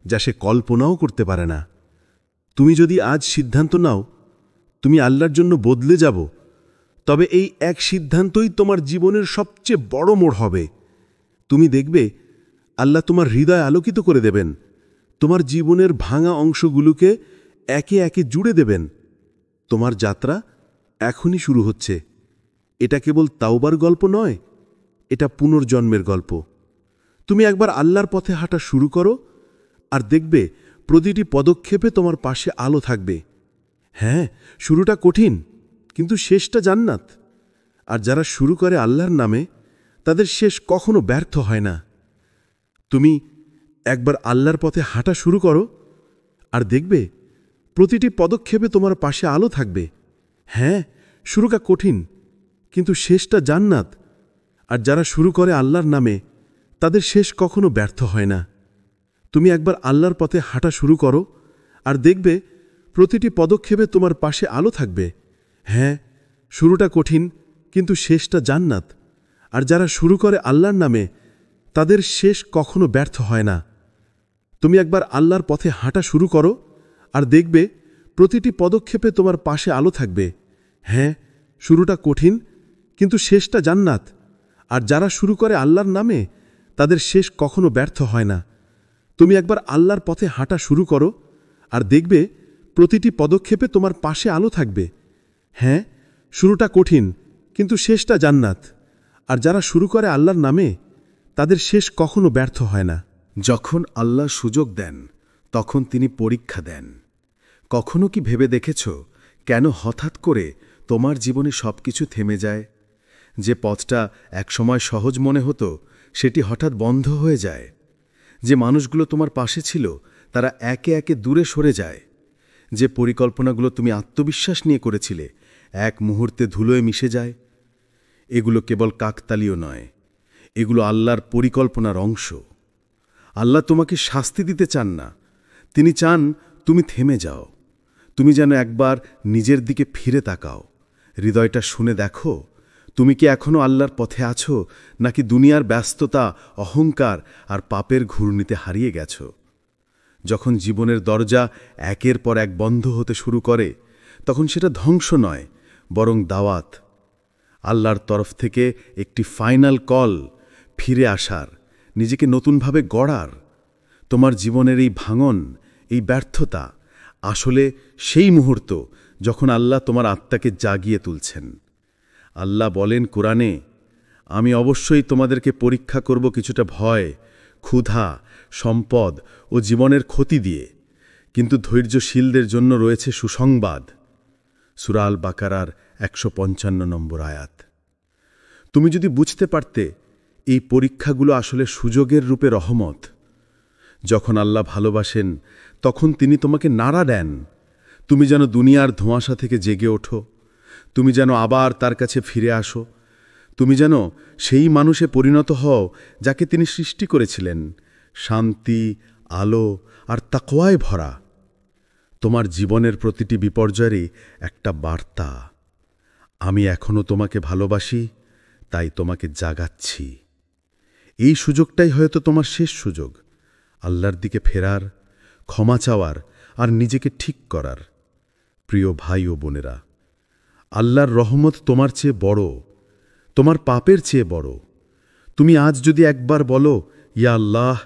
যা সে কল্পনাও করতে পারে না। তুমি যদি আজ সিদ্ধান্ত নাও তুমি আল্লাহর জন্য বদলে যাব, তবে এই এক সিদ্ধান্তই তোমার জীবনের সবচেয়ে বড় মোড় হবে। তুমি দেখবে আল্লাহ তোমার হৃদয় আলোকিত করে দেবেন, তোমার জীবনের ভাঙা অংশগুলোকে একে একে জুড়ে দেবেন। তোমার যাত্রা এখনই শুরু হচ্ছে। এটা কেবল তাওবার গল্প নয়, এটা পুনর্জন্মের গল্প। তুমি একবার আল্লাহর পথে হাঁটা শুরু করো, আর দেখবে প্রতিটি পদক্ষেপে তোমার পাশে আলো থাকবে। হ্যাঁ, শুরুটা কঠিন, কিন্তু শেষটা জান্নাত। আর যারা শুরু করে আল্লাহর নামে, তাদের শেষ কখনো ব্যর্থ হয় না। তুমি একবার আল্লাহর পথে হাঁটা শুরু করো, আর দেখবে প্রতিটি পদক্ষেপে তোমার পাশে আলো থাকবে। হ্যাঁ, শুরুটা কঠিন, কিন্তু শেষটা জান্নাত। আর যারা শুরু করে আল্লাহর নামে, তাদের শেষ কখনো ব্যর্থ হয় না। তুমি একবার আল্লাহর পথে হাঁটা শুরু করো, আর দেখবে প্রতিটি পদক্ষেপে তোমার পাশে আলো থাকবে। হ্যাঁ, শুরুটা কঠিন, কিন্তু শেষটা জান্নাত। আর যারা শুরু করে আল্লাহর নামে, তাদের শেষ কখনো ব্যর্থ হয় না। তুমি একবার আল্লাহর পথে হাঁটা শুরু করো, আর দেখবে প্রতিটি পদক্ষেপে তোমার পাশে আলো থাকবে। হ্যাঁ, শুরুটা কঠিন, কিন্তু শেষটা জান্নাত। আর যারা শুরু করে আল্লাহর নামে, তাদের শেষ কখনো ব্যর্থ হয় না। তুমি একবার আল্লাহর পথে হাঁটা শুরু করো, আর দেখবে প্রতিটি পদক্ষেপে তোমার পাশে আলো থাকবে। হ্যাঁ, শুরুটা কঠিন, কিন্তু শেষটা জান্নাত। আর যারা শুরু করে আল্লাহর নামে, তাদের শেষ কখনো ব্যর্থ হয় না। যখন আল্লাহ সুযোগ দেন, তখন তিনি পরীক্ষা দেন। কখনো কি ভেবে দেখেছ কেন হঠাৎ করে তোমার জীবনে সবকিছু থেমে যায়? যে পথটা একসময় সহজ মনে হতো, সেটি হঠাৎ বন্ধ হয়ে যায়। যে মানুষগুলো তোমার পাশে ছিল, তারা একে একে দূরে সরে যায়। যে পরিকল্পনাগুলো তুমি আত্মবিশ্বাস নিয়ে করেছিলে, এক মুহূর্তে ধুলোয় মিশে যায়। এগুলো কেবল কাকতালীয় নয়, এগুলো আল্লাহর পরিকল্পনার অংশ। আল্লাহ তোমাকে শাস্তি দিতে চান না, তিনি চান তুমি থেমে যাও। তুমি যেন একবার নিজের দিকে ফিরে তাকাও, হৃদয়টা শুনে দেখো, তুমি কি এখনও আল্লাহর পথে আছো, নাকি দুনিয়ার ব্যস্ততা, অহংকার আর পাপের ঘূর্ণিতে হারিয়ে গেছ? যখন জীবনের দরজা একের পর এক বন্ধ হতে শুরু করে, তখন সেটা ধ্বংস নয়, বরং দাওয়াত। আল্লাহর তরফ থেকে একটি ফাইনাল কল, ফিরে আসার, নিজেকে নতুনভাবে গড়ার। তোমার জীবনের এই ভাঙন, এই ব্যর্থতা আসলে সেই মুহূর্ত যখন আল্লাহ তোমার আত্মাকে জাগিয়ে তুলছেন। আল্লাহ বলেন কোরআনে, আমি অবশ্যই তোমাদেরকে পরীক্ষা করব কিছুটা ভয়, ক্ষুধা, সম্পদ ও জীবনের ক্ষতি দিয়ে, কিন্তু ধৈর্যশীলদের জন্য রয়েছে সুসংবাদ। সূরা আল বাকারার ১৫৫ নম্বর আয়াত। তুমি যদি বুঝতে পারতে এই পরীক্ষাগুলো আসলে সুযোগের রূপে রহমত। যখন আল্লাহ ভালোবাসেন, তখন তিনি তোমাকে নাড়া দেন। তুমি যেন দুনিয়ার ধোঁয়াশা থেকে জেগে ওঠো, তুমি যেন আবার তার কাছে ফিরে আসো, তুমি যেন সেই মানুষে পরিণত হও যাকে তিনি সৃষ্টি করেছিলেন, শান্তি, আলো আর তাকওয়ায় ভরা। তোমার জীবনের প্রতিটি বিপর্যয়েরই একটা বার্তা, আমি এখনও তোমাকে ভালোবাসি, তাই তোমাকে জাগাচ্ছি। এই সুযোগটাই হয়তো তোমার শেষ সুযোগ, আল্লাহর দিকে ফেরার, ক্ষমা চাওয়ার আর নিজেকে ঠিক করার। প্রিয় ভাই ও বোনেরা, আল্লাহর রহমত তোমার চেয়ে বড়, তোমার পাপের চেয়ে বড়। তুমি আজ যদি একবার বলো, ইয়া আল্লাহ,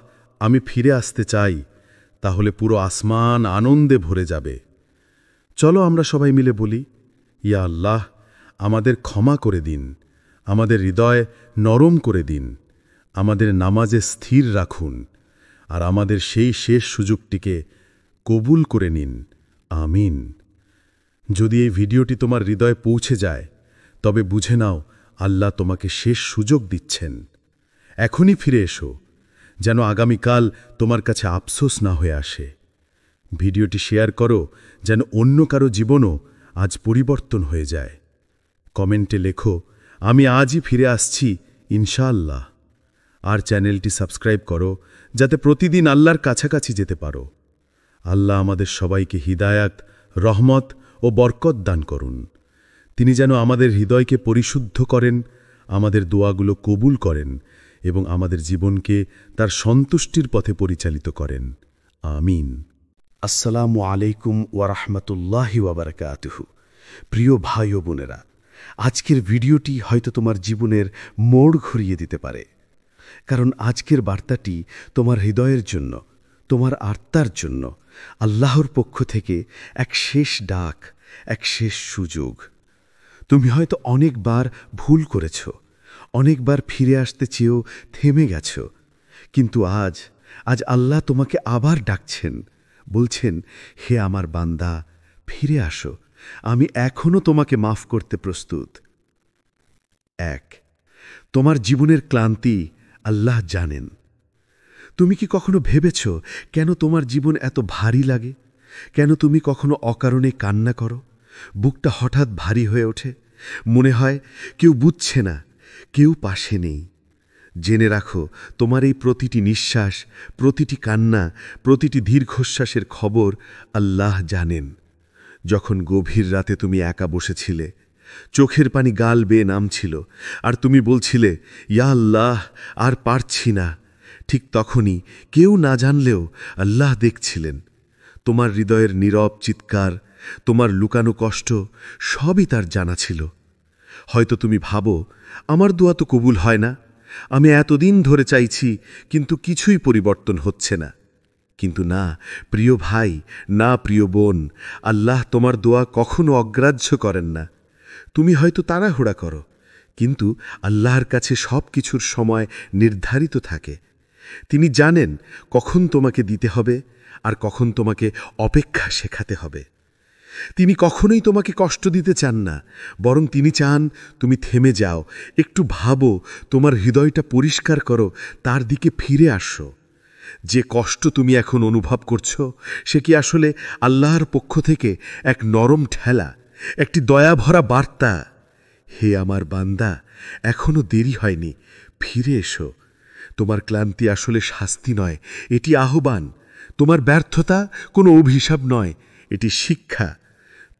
আমি ফিরে আসতে চাই, তাহলে পুরো আসমান আনন্দে ভরে যাবে। চলো আমরা সবাই মিলে বলি, ইয়া আল্লাহ, আমাদের ক্ষমা করে দিন, আমাদের হৃদয় নরম করে দিন, আমাদের নামাজে স্থির রাখুন, আর আমাদের সেই শেষ সুযোগটিকে কবুল করে নিন। আমিন। যদি এই ভিডিওটি তোমার হৃদয়ে পৌঁছে যায়, তবে বুঝে নাও আল্লাহ তোমাকে শেষ সুযোগ দিচ্ছেন। এখনই ফিরে এসো, যেন আগামীকাল তোমার কাছে আফসোস না হয়ে আসে। ভিডিওটি শেয়ার করো, যেন অন্য কারো জীবনও আজ পরিবর্তন হয়ে যায়। কমেন্টে লেখো, আমি আজই ফিরে আসছি ইনশাআল্লাহ। আর চ্যানেলটি সাবস্ক্রাইব করো, যাতে প্রতিদিন আল্লাহর কাছাকাছি যেতে পারো। আল্লাহ আমাদের সবাইকে হিদায়াত, রহমত ও বরকত দান করুন। তিনি যেন আমাদের হৃদয়কে পরিশুদ্ধ করেন, আমাদের দোয়াগুলো কবুল করেন এবং আমাদের জীবনকে তার সন্তুষ্টির পথে পরিচালিত করেন। আমিন। আসসালামু আলাইকুম ওয়া রাহমাতুল্লাহি ওয়া বারাকাতুহু। প্রিয় ভাই ও বোনেরা, আজকের ভিডিওটি হয়তো তোমার জীবনের মোড় ঘুরিয়ে দিতে পারে, কারণ আজকের বার্তাটি তোমার হৃদয়ের জন্য, তোমার আত্মার জন্য আল্লাহর পক্ষ থেকে এক শেষ ডাক, এক শেষ সুযোগ। তুমি হয়তো অনেকবার ভুল করেছ, অনেকবার ফিরে আসতে চেয়েও থেমে গেছ, কিন্তু আজ আল্লাহ তোমাকে আবার ডাকছেন, বলছেন, হে আমার বান্দা, ফিরে আসো, আমি এখনও তোমাকে মাফ করতে প্রস্তুত। ১, তোমার জীবনের ক্লান্তি আল্লাহ জানেন। তুমি কি কখনো ভেবেছ কেন তোমার জীবন এত ভারী লাগে? কেন তুমি কখনো অকারণে কান্না করো? বুকটা হঠাৎ ভারী হয়ে ওঠে, মনে হয় কেউ বুঝছে না, কেউ পাশে নেই। জেনে রাখো, তোমার এই প্রতিটি নিঃশ্বাস, প্রতিটি কান্না, প্রতিটি দীর্ঘশ্বাসের খবর আল্লাহ জানেন। যখন গভীর রাতে তুমি একা বসেছিলে, চোখের পানি গাল বেয়ে নামছিল, আর তুমি বলছিলে, ইয়া আল্লাহ, আর পারছি না, ঠিক তখনই কেউ না জানলেও আল্লাহ দেখছিলেন। তোমার হৃদয়ের নীরব চিৎকার, তোমার লুকানো কষ্ট, সবই তার জানা ছিল। হয়তো তুমি ভাবো, আমার দোয়া তো কবুল হয় না, আমি এতদিন ধরে চাইছি, কিন্তু কিছুই পরিবর্তন হচ্ছে না। কিন্তু না প্রিয় ভাই, না প্রিয় বোন, আল্লাহ তোমার দোয়া কখনো অগ্রাহ্য করেন না। তুমি হয়তো তাড়াহুড়া করো, কিন্তু আল্লাহর কাছে সব কিছুর সময় নির্ধারিত থাকে। তিনি জানেন কখন তোমাকে দিতে হবে আর কখন তোমাকে অপেক্ষা শেখাতে হবে। তিনি কখনোই তোমাকে কষ্ট দিতে চান না, বরং তিনি চান তুমি থেমে যাও, একটু ভাবো, তোমার হৃদয়টা পরিষ্কার করো, তার দিকে ফিরে আসো। যে কষ্ট তুমি এখন অনুভব করছো, সে কি আসলে আল্লাহর পক্ষ থেকে এক নরম ঠেলা, একটি দয়াভরা বার্তা? হে আমার বান্দা, এখনো দেরি হয়নি, ফিরে এসো। তোমার ক্লান্তি আসলে শাস্তি নয়, এটি আহ্বান। তোমার ব্যর্থতা কোনো অভিশাপ নয়, এটি শিক্ষা।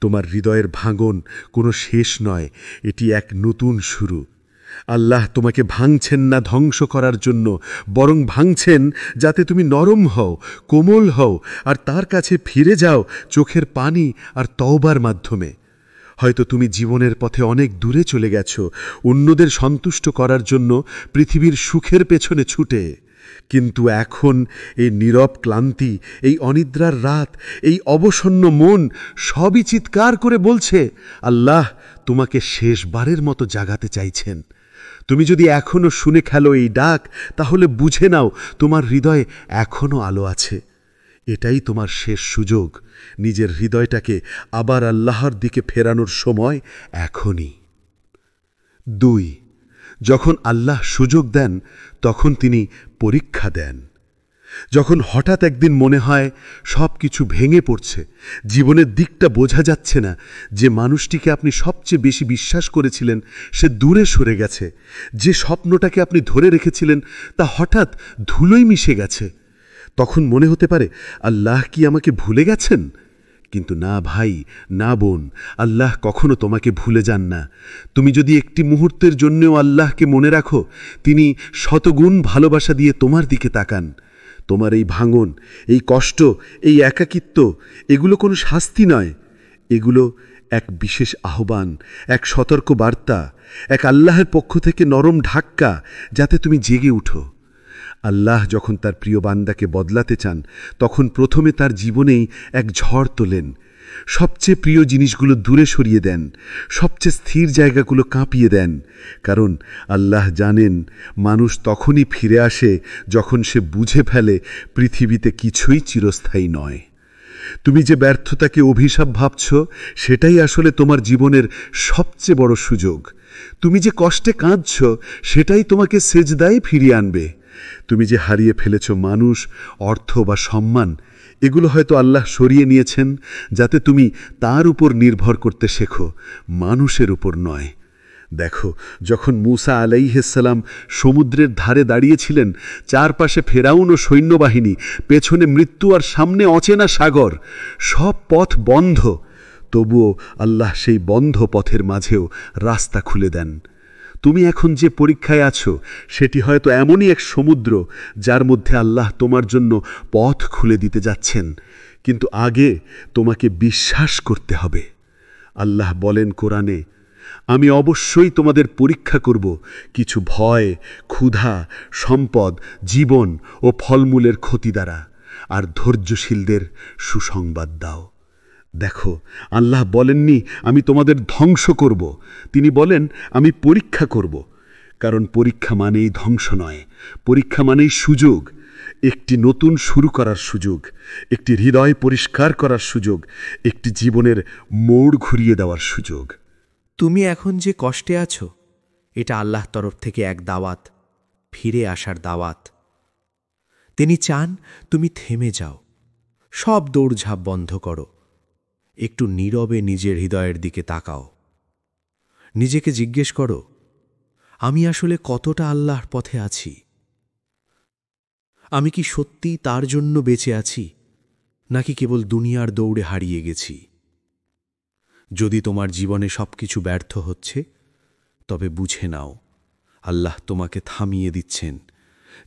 তোমার হৃদয়ের ভাঙন কোনো শেষ নয়, এটি এক নতুন শুরু। আল্লাহ তোমাকে ভাঙছেন না ধ্বংস করার জন্য, বরং ভাঙছেন যাতে তুমি নরম হও, কোমল হও, আর তার কাছে ফিরে যাও চোখের পানি আর তওবার মাধ্যমে। হয়তো তুমি জীবনের পথে অনেক দূরে চলে গেছো, অন্যদের সন্তুষ্ট করার জন্য পৃথিবীর সুখের পেছনে ছুটে। কিন্তু এখন এই নীরব ক্লান্তি, এই অনিদ্রার রাত, এই অবসন্ন মন সবই চিৎকার করে বলছে, আল্লাহ তোমাকে শেষবারের মতো জাগাতে চাইছেন। তুমি যদি এখনো শুনে খেলো এই ডাক, তাহলে বুঝে নাও তোমার হৃদয়ে এখনো আলো আছে। এটাই তোমার শেষ সুযোগ। নিজের হৃদয়টাকে আবার আল্লাহর দিকে ফেরানোর সময় এখনই। 2, যখন আল্লাহ সুযোগ দেন, তখন তিনি পরীক্ষা দেন। যখন হঠাৎ একদিন মনে হয় সব কিছু ভেঙে পড়ছে, জীবনের দিকটা বোঝা যাচ্ছে না, যে মানুষটিকে আপনি সবচেয়ে বেশি বিশ্বাস করেছিলেন সে দূরে সরে গেছে, যে স্বপ্নটাকে আপনি ধরে রেখেছিলেন তা হঠাৎ ধুলোয় মিশে গেছে, তখন মনে হতে পারে আল্লাহ কি আমাকে ভুলে গেছেন? কিন্তু না ভাই, না বোন, আল্লাহ কখনো তোমাকে ভুলে যান না। তুমি যদি একটি মুহূর্তের জন্যও আল্লাহকে মনে রাখো, তিনি শতগুণ ভালোবাসা দিয়ে তোমার দিকে তাকান। তোমার এই ভাঙন, এই কষ্ট, এই একাকিত্ব, এগুলো কোনো শাস্তি নয়, এগুলো এক বিশেষ আহ্বান, এক সতর্ক বার্তা, এক আল্লাহের পক্ষ থেকে নরম ধাক্কা, যাতে তুমি জেগে উঠো। আল্লাহ যখন তার প্রিয় বান্দাকে বদলাতে চান, তখন প্রথমে তার জীবনেই এক ঝড় তোলেন। সবচেয়ে প্রিয় জিনিসগুলো দূরে সরিয়ে দেন, সবচেয়ে স্থির জায়গাগুলো কাঁপিয়ে দেন। কারণ আল্লাহ জানেন মানুষ তখনই ফিরে আসে যখন সে বুঝে ফেলে পৃথিবীতে কিছুই চিরস্থায়ী নয়। তুমি যে ব্যর্থতাকে অভিশাপ ভাবছ, সেটাই আসলে তোমার জীবনের সবচেয়ে বড় সুযোগ। তুমি যে কষ্টে কাঁদছ, সেটাই তোমাকে সেজদায় ফিরিয়ে আনবে। তুমি যে হারিয়ে ফেলেছ মানুষ, অর্থ বা সম্মান, এগুলো হয়তো আল্লাহ সরিয়ে নিয়েছেন যাতে তুমি তার উপর নির্ভর করতে শেখো, মানুষের উপর নয়। দেখো, যখন মূসা আলাইহিসসালাম সমুদ্রের ধারে দাঁড়িয়েছিলেন, চারপাশে ফেরাউন ও সৈন্যবাহিনী, পেছনে মৃত্যু আর সামনে অচেনা সাগর, সব পথ বন্ধ, তবুও আল্লাহ সেই বন্ধ পথের মাঝেও রাস্তা খুলে দেন। তুমি এখন যে পরীক্ষায় আছো, সেটি হয়তো এমনই এক সমুদ্র যার মধ্যে আল্লাহ তোমার জন্য পথ খুলে দিতে যাচ্ছেন, কিন্তু আগে তোমাকে বিশ্বাস করতে হবে। আল্লাহ বলেন কোরআনে, আমি অবশ্যই তোমাদের পরীক্ষা করব কিছু ভয়, ক্ষুধা, সম্পদ, জীবন ও ফলমূলের ক্ষতি দ্বারা, আর ধৈর্যশীলদের সুসংবাদ দাও। দেখো, আল্লাহ বলেননি আমি তোমাদের ধ্বংস করব, তিনি বলেন আমি পরীক্ষা করব। কারণ পরীক্ষা মানেই ধ্বংস নয়, পরীক্ষা মানেই সুযোগ, একটি নতুন শুরু করার সুযোগ, একটি হৃদয় পরিষ্কার করার সুযোগ, একটি জীবনের মোড় ঘুরিয়ে দেওয়ার সুযোগ। তুমি এখন যে কষ্টে আছো, এটা আল্লাহর তরফ থেকে এক দাওয়াত, ফিরে আসার দাওয়াত। তিনি চান তুমি থেমে যাও, সব দৌড়ঝাঁপ বন্ধ করো, একটু নীরবে নিজের হৃদয়ের দিকে তাকাও। নিজেকে জিজ্ঞেস করো, আমি আসলে কতটা আল্লাহর পথে আছি? আমি কি সত্যিই তার জন্য বেঁচে আছি, নাকি কেবল দুনিয়ার দৌড়ে হারিয়ে গেছি? যদি তোমার জীবনে সবকিছু ব্যর্থ হচ্ছে, তবে বুঝে নাও আল্লাহ তোমাকে থামিয়ে দিচ্ছেন,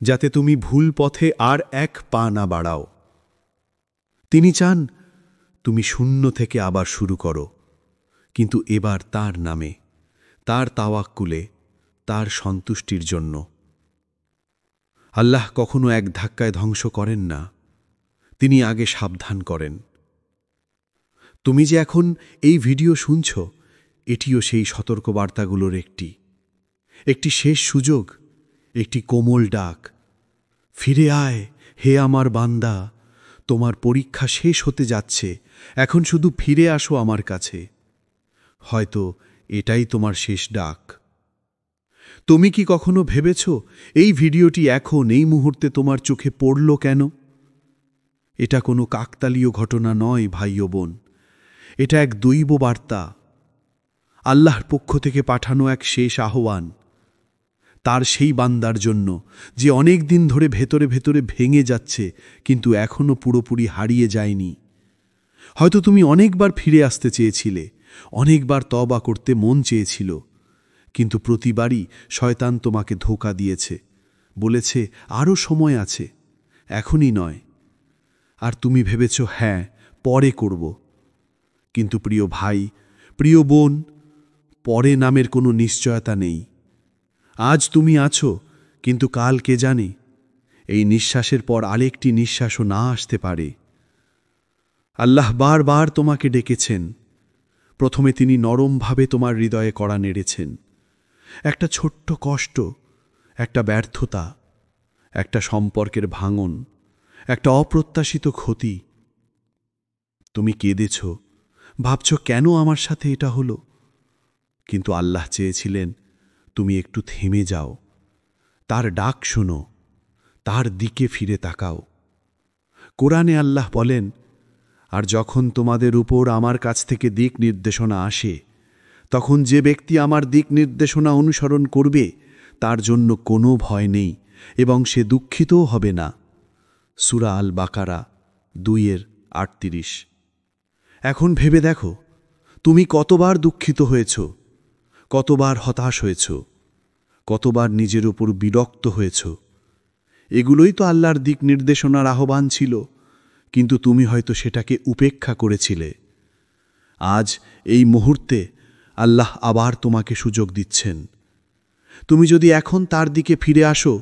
যাতে তুমি ভুল পথে আর এক পা না বাড়াও। তিনি চান তুমি শূন্য থেকে আবার শুরু করো, কিন্তু এবার তার নামে, তার তাওয়াক্কুলে, তার সন্তুষ্টির জন্য। আল্লাহ কখনো এক ধাক্কায় ধ্বংস করেন না, তিনি আগে সাবধান করেন। তুমি যে এখন এই ভিডিও শুনছ, এটিও সেই সতর্কবার্তাগুলোর একটি শেষ সুযোগ, একটি কোমল ডাক। ফিরে আয় হে আমার বান্দা, তোমার পরীক্ষা শেষ হতে যাচ্ছে, এখন শুধু ফিরে আসো আমার কাছে। হয়তো এটাই তোমার শেষ ডাক। তুমি কি কখনো ভেবেছ এই ভিডিওটি এখন এই মুহূর্তে তোমার চোখে পড়ল কেন? এটা কোনো কাকতালীয় ঘটনা নয় ভাই ও বোন, এটা এক দৈব বার্তা, আল্লাহর পক্ষ থেকে পাঠানো এক শেষ আহ্বান। তার সেই বান্দার জন্য যে অনেক দিন ধরে ভেতরে ভেতরে ভেঙে যাচ্ছে, কিন্তু এখনো পুরোপুরি হারিয়ে যায়নি। হয়তো তুমি অনেকবার ফিরে আসতে চেয়েছিলে, অনেকবার তওবা করতে মন চেয়েছিল, কিন্তু প্রতিবারই শয়তান তোমাকে ধোঁকা দিয়েছে, বলেছে আরও সময় আছে, এখনই নয়। আর তুমি ভেবেছ হ্যাঁ, পরে করব। কিন্তু প্রিয় ভাই, প্রিয় বোন, পরে নামের কোনো নিশ্চয়তা নেই। আজ তুমি আছো, কিন্তু কাল কে জানে, এই নিঃশ্বাসের পর আরেকটি নিঃশ্বাসও না আসতে পারে। আল্লাহ বারবার তোমাকে ডেকেছেন। প্রথমে তিনি নরমভাবে তোমার হৃদয়ে কড়া নেড়েছেন। একটা ছোট্ট কষ্ট, একটা ব্যর্থতা, একটা সম্পর্কের ভাঙন, একটা অপ্রত্যাশিত ক্ষতি। তুমি কেঁদেছ, ভাবছ কেন আমার সাথে এটা হলো? কিন্তু আল্লাহ চেয়েছিলেন তুমি একটু থেমে যাও, তার ডাক শোনো, তার দিকে ফিরে তাকাও। কোরআনে আল্লাহ বলেন, আর যখন তোমাদের উপর আমার কাছ থেকে দিক নির্দেশনা আসে, তখন যে ব্যক্তি আমার দিক নির্দেশনা অনুসরণ করবে তার জন্য কোনো ভয় নেই এবং সে দুঃখিতও হবে না। সূরা আল বাকারা 2:38। এখন ভেবে দেখো, তুমি কতবার দুঃখিত হয়েছ, কতবার হতাশ হয়েছ, কতবার নিজের উপর বিরক্ত হয়েছ। এগুলোই তো আল্লাহর দিক নির্দেশনার আহ্বান ছিল, কিন্তু তুমি হয়তো সেটাকে উপেক্ষা করেছিলে। আজ এই মুহূর্তে আল্লাহ আবার তোমাকে সুযোগ দিচ্ছেন। তুমি যদি এখন তার দিকে ফিরে আসো,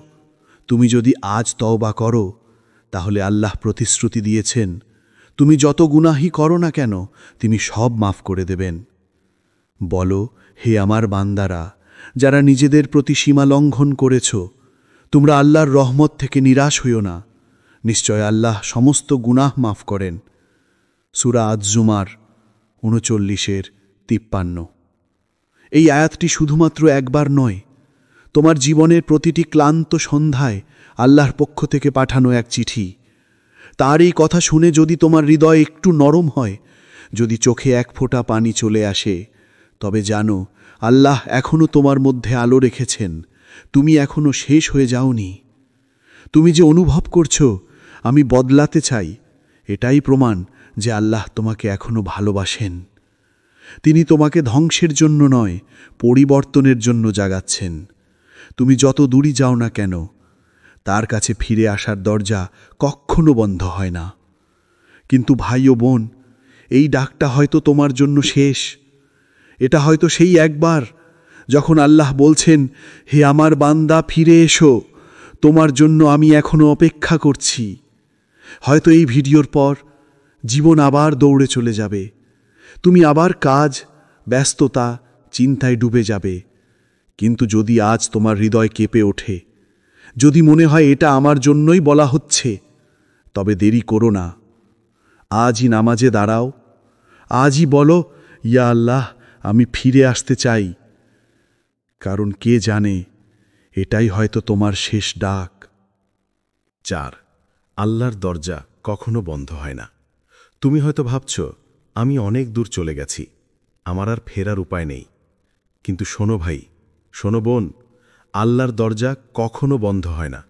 তুমি যদি আজ তওবা করো, তাহলে আল্লাহ প্রতিশ্রুতি দিয়েছেন তুমি যত গুনাহই করো না কেন তিনি সব মাফ করে দেবেন। বলো, হে আমার বান্দারা, যারা নিজেদের প্রতি সীমা লঙ্ঘন করেছ, তোমরা আল্লাহর রহমত থেকে নিরাশ হইও না। নিশ্চয় আল্লাহ সমস্ত গুনাহ মাফ করেন। সূরা আজ-জুমার 39:53। এই আয়াতটি শুধুমাত্র একবার নয়, তোমার জীবনের প্রতিটি ক্লান্ত সন্ধ্যায় আল্লাহর পক্ষ থেকে পাঠানো এক চিঠি। তার এই কথা শুনে যদি তোমার হৃদয় একটু নরম হয়, যদি চোখে এক ফোঁটা পানি চলে আসে, তবে জানো আল্লাহ এখনও তোমার মধ্যে আলো রেখেছেন, তুমি এখনও শেষ হয়ে যাওনি। তুমি যে অনুভব করছো আমি বদলাতে চাই, এটাই প্রমাণ যে আল্লাহ তোমাকে এখনও ভালোবাসেন। তিনি তোমাকে ধ্বংসের জন্য নয়, পরিবর্তনের জন্য জাগাচ্ছেন। তুমি যত দূরই যাও না কেন, তার কাছে ফিরে আসার দরজা কখনো বন্ধ হয় না। কিন্তু ভাই ও বোন, এই ডাকটা হয়তো তোমার জন্য শেষ। এটা হয়তো সেই একবার যখন আল্লাহ বলছেন, হে আমার বান্দা ফিরে এসো, তোমার জন্য আমি এখনো অপেক্ষা করছি। হয়তো এই ভিডিওর পর জীবন আবার দৌড়ে চলে যাবে, তুমি আবার কাজ, ব্যস্ততা, চিন্তায় ডুবে যাবে। কিন্তু যদি আজ তোমার হৃদয় কেঁপে ওঠে, যদি মনে হয় এটা আমার জন্যই বলা হচ্ছে, তবে দেরি করো না। আজই নামাজে দাঁড়াও, আজই বলো, ইয়া আল্লাহ, আমি ফিরে আসতে চাই। কারণ কে জানে, এটাই হয়তো তোমার শেষ ডাক। 4. আল্লাহর দরজা কখনো বন্ধ হয় না। তুমি হয়তো ভাবছ, আমি অনেক দূর চলে গেছি, আমার আর ফেরার উপায় নেই। কিন্তু শোনো ভাই, শোনো বোন, আল্লাহর দরজা কখনো বন্ধ হয় না।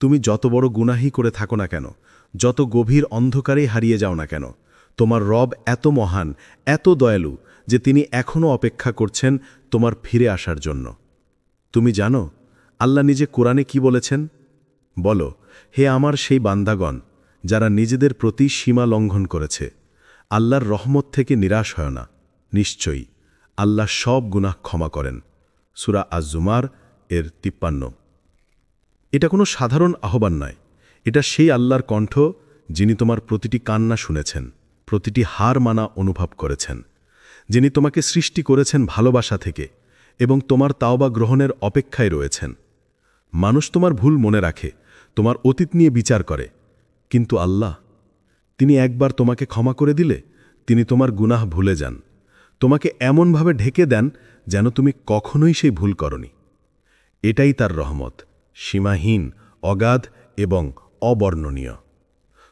তুমি যত বড় গুনাহি করে থাকো না কেন, যত গভীর অন্ধকারেই হারিয়ে যাও না কেন, তোমার রব এত মহান, এত দয়ালু যে তিনি এখনও অপেক্ষা করছেন তোমার ফিরে আসার জন্য। তুমি জানো আল্লাহ নিজে কোরআনে কি বলেছেন? বলো, হে আমার সেই বান্দাগণ যারা নিজেদের প্রতি সীমা লঙ্ঘন করেছে, আল্লাহর রহমত থেকে নিরাশ হয় না। নিশ্চয়ই আল্লাহ সব গুনাহ ক্ষমা করেন। সূরা আজ-জুমার এর 53। এটা কোনো সাধারণ আহ্বান নয়, এটা সেই আল্লাহর কণ্ঠ যিনি তোমার প্রতিটি কান্না শুনেছেন, প্রতিটি হার মানা অনুভব করেছেন, যিনি তোমাকে সৃষ্টি করেছেন ভালোবাসা থেকে এবং তোমার তাওবা গ্রহণের অপেক্ষায় রয়েছেন। মানুষ তোমার ভুল মনে রাখে, তোমার অতীত নিয়ে বিচার করে, কিন্তু আল্লাহ, তিনি একবার তোমাকে ক্ষমা করে দিলে তিনি তোমার গুনাহ ভুলে যান, তোমাকে এমনভাবে ঢেকে দেন যেন তুমি কখনোই সেই ভুল করনি। এটাই তার রহমত, সীমাহীন, অগাধ এবং অবর্ণনীয়।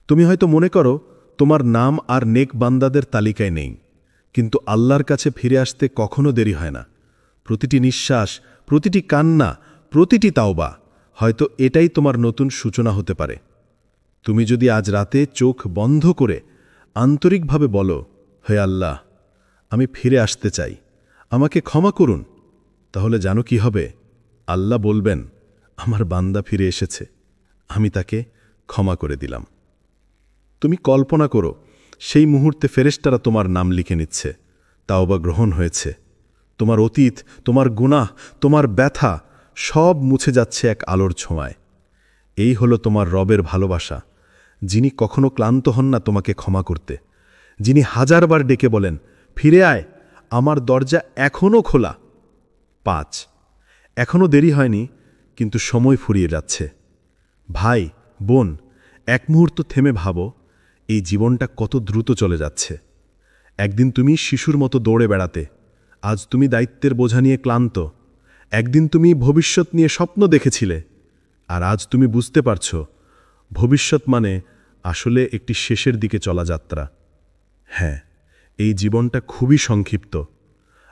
তুমি হয়তো মনে করো তোমার নাম আর নেক বান্দাদের তালিকায় নেই, কিন্তু আল্লাহর কাছে ফিরে আসতে কখনো দেরি হয় না। প্রতিটি নিঃশ্বাস, প্রতিটি কান্না, প্রতিটি তাওবা হয়তো এটাই তোমার নতুন সূচনা হতে পারে। তুমি যদি আজ রাতে চোখ বন্ধ করে আন্তরিকভাবে বলো, হে আল্লাহ, আমি ফিরে আসতে চাই, আমাকে ক্ষমা করুন, তাহলে জানো কি হবে? আল্লাহ বলবেন, আমার বান্দা ফিরে এসেছে, আমি তাকে ক্ষমা করে দিলাম। তুমি কল্পনা করো, সেই মুহূর্তে ফেরেশতারা তোমার নাম লিখে নিচ্ছে, তাওবা গ্রহণ হয়েছে। তোমার অতীত, তোমার গুনাহ, তোমার ব্যথা সব মুছে যাচ্ছে এক আলোর ছোঁয়ায়। এই হলো তোমার রবের ভালোবাসা, যিনি কখনো ক্লান্ত হন না তোমাকে ক্ষমা করতে, যিনি হাজারবার ডেকে বলেন, ফিরে আয়, আমার দরজা এখনও খোলা। 5, এখনও দেরি হয়নি, কিন্তু সময় ফুরিয়ে যাচ্ছে। ভাই, বোন, এক মুহূর্ত থেমে ভাবো, এই জীবনটা কত দ্রুত চলে যাচ্ছে। একদিন তুমি শিশুর মতো দৌড়ে বেড়াতে, আজ তুমি দায়িত্বের বোঝা নিয়ে ক্লান্ত। একদিন তুমি ভবিষ্যৎ নিয়ে স্বপ্ন দেখেছিলে, আর আজ তুমি বুঝতে পারছ ভবিষ্যৎ মানে আসলে একটি শেষের দিকে চলা যাত্রা। হ্যাঁ, এই জীবনটা খুবই সংক্ষিপ্ত।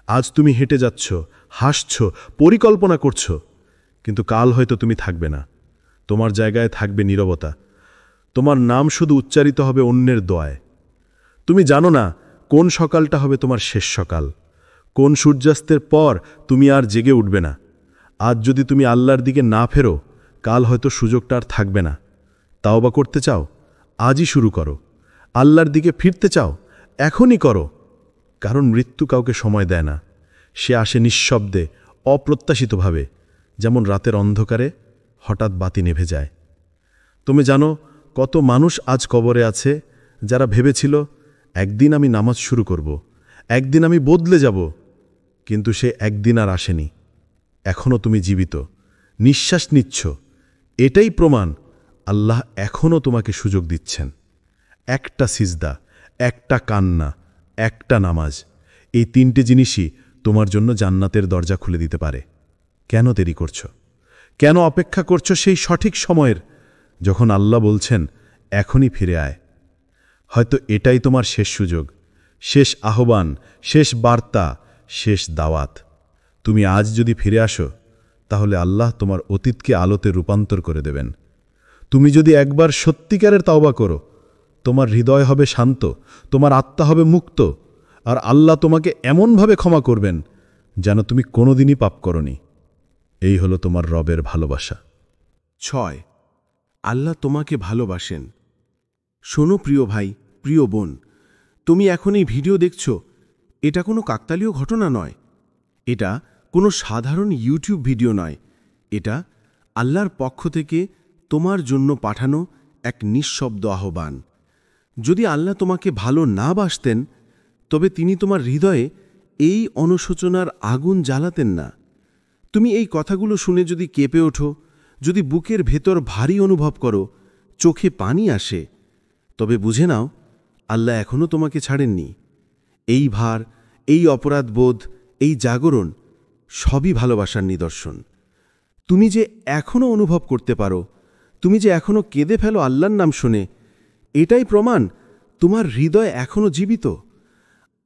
আজ তুমি হেঁটে যাচ্ছ, হাসছ, পরিকল্পনা করছ, কিন্তু কাল হয়তো তুমি থাকবে না। তোমার জায়গায় থাকবে নীরবতা। তোমার নাম শুধু উচ্চারিত হবে অন্যের দোয়ায়। তুমি জানো না কোন সকালটা হবে তোমার শেষ সকাল, কোন সূর্যাস্তের পর তুমি আর জেগে উঠবে না। আজ যদি তুমি আল্লাহর দিকে না ফেরো, কাল হয়তো সুযোগটা আর থাকবে না। তাওবা করতে চাও? আজই শুরু করো। আল্লাহর দিকে ফিরতে চাও? এখনই করো। কারণ মৃত্যু কাউকে সময় দেয় না, সে আসে নিঃশব্দে, অপ্রত্যাশিতভাবে, যেমন রাতের অন্ধকারে হঠাৎ বাতি নেভে যায়। তুমি জানো কত মানুষ আজ কবরে আছে যারা ভেবেছিল, একদিন আমি নামাজ শুরু করব, একদিন আমি বদলে যাব, কিন্তু সে একদিন আর আসেনি। এখনও তুমি জীবিত, নিঃশ্বাস নিচ্ছ। এটাই প্রমাণ আল্লাহ এখনও তোমাকে সুযোগ দিচ্ছেন। একটা সিজদা, একটা কান্না, একটা নামাজ, এই 3টে জিনিসই তোমার জন্য জান্নাতের দরজা খুলে দিতে পারে। কেন দেরি করছ? কেন অপেক্ষা করছ সেই সঠিক সময়ের, যখন আল্লাহ বলছেন এখনই ফিরে আয়? হয়তো এটাই তোমার শেষ সুযোগ, শেষ আহ্বান, শেষ বার্তা, শেষ দাওয়াত। তুমি আজ যদি ফিরে আসো, তাহলে আল্লাহ তোমার অতীতকে আলোতে রূপান্তর করে দেবেন। তুমি যদি একবার সত্যিকারের তাওবা করো, তোমার হৃদয় হবে শান্ত, তোমার আত্মা হবে মুক্ত, আর আল্লাহ তোমাকে এমনভাবে ক্ষমা করবেন যেন তুমি কোনোদিনই পাপ করনি। এই হলো তোমার রবের ভালোবাসা। 6, আল্লাহ তোমাকে ভালোবাসেন। শোনো প্রিয় ভাই, প্রিয় বোন, তুমি এখন এই ভিডিও দেখছ, এটা কোনো কাকতালীয় ঘটনা নয়, এটা কোনো সাধারণ ইউটিউব ভিডিও নয়, এটা আল্লাহর পক্ষ থেকে তোমার জন্য পাঠানো এক নিঃশব্দ আহ্বান। যদি আল্লাহ তোমাকে ভালো না বাসতেন, তবে তিনি তোমার হৃদয়ে এই অনুশোচনার আগুন জ্বালাতেন না। তুমি এই কথাগুলো শুনে যদি কেঁপে ওঠো, যদি বুকের ভেতর ভারী অনুভব করো, চোখে পানি আসে, তবে বুঝে নাও আল্লাহ এখনও তোমাকে ছাড়েননি। এই ভার, এই অপরাধবোধ, এই জাগরণ সবই ভালোবাসার নিদর্শন। তুমি যে এখনও অনুভব করতে পারো, তুমি যে এখনও কেঁদে ফেলো আল্লাহর নাম শুনে, এটাই প্রমাণ তোমার হৃদয় এখনও জীবিত।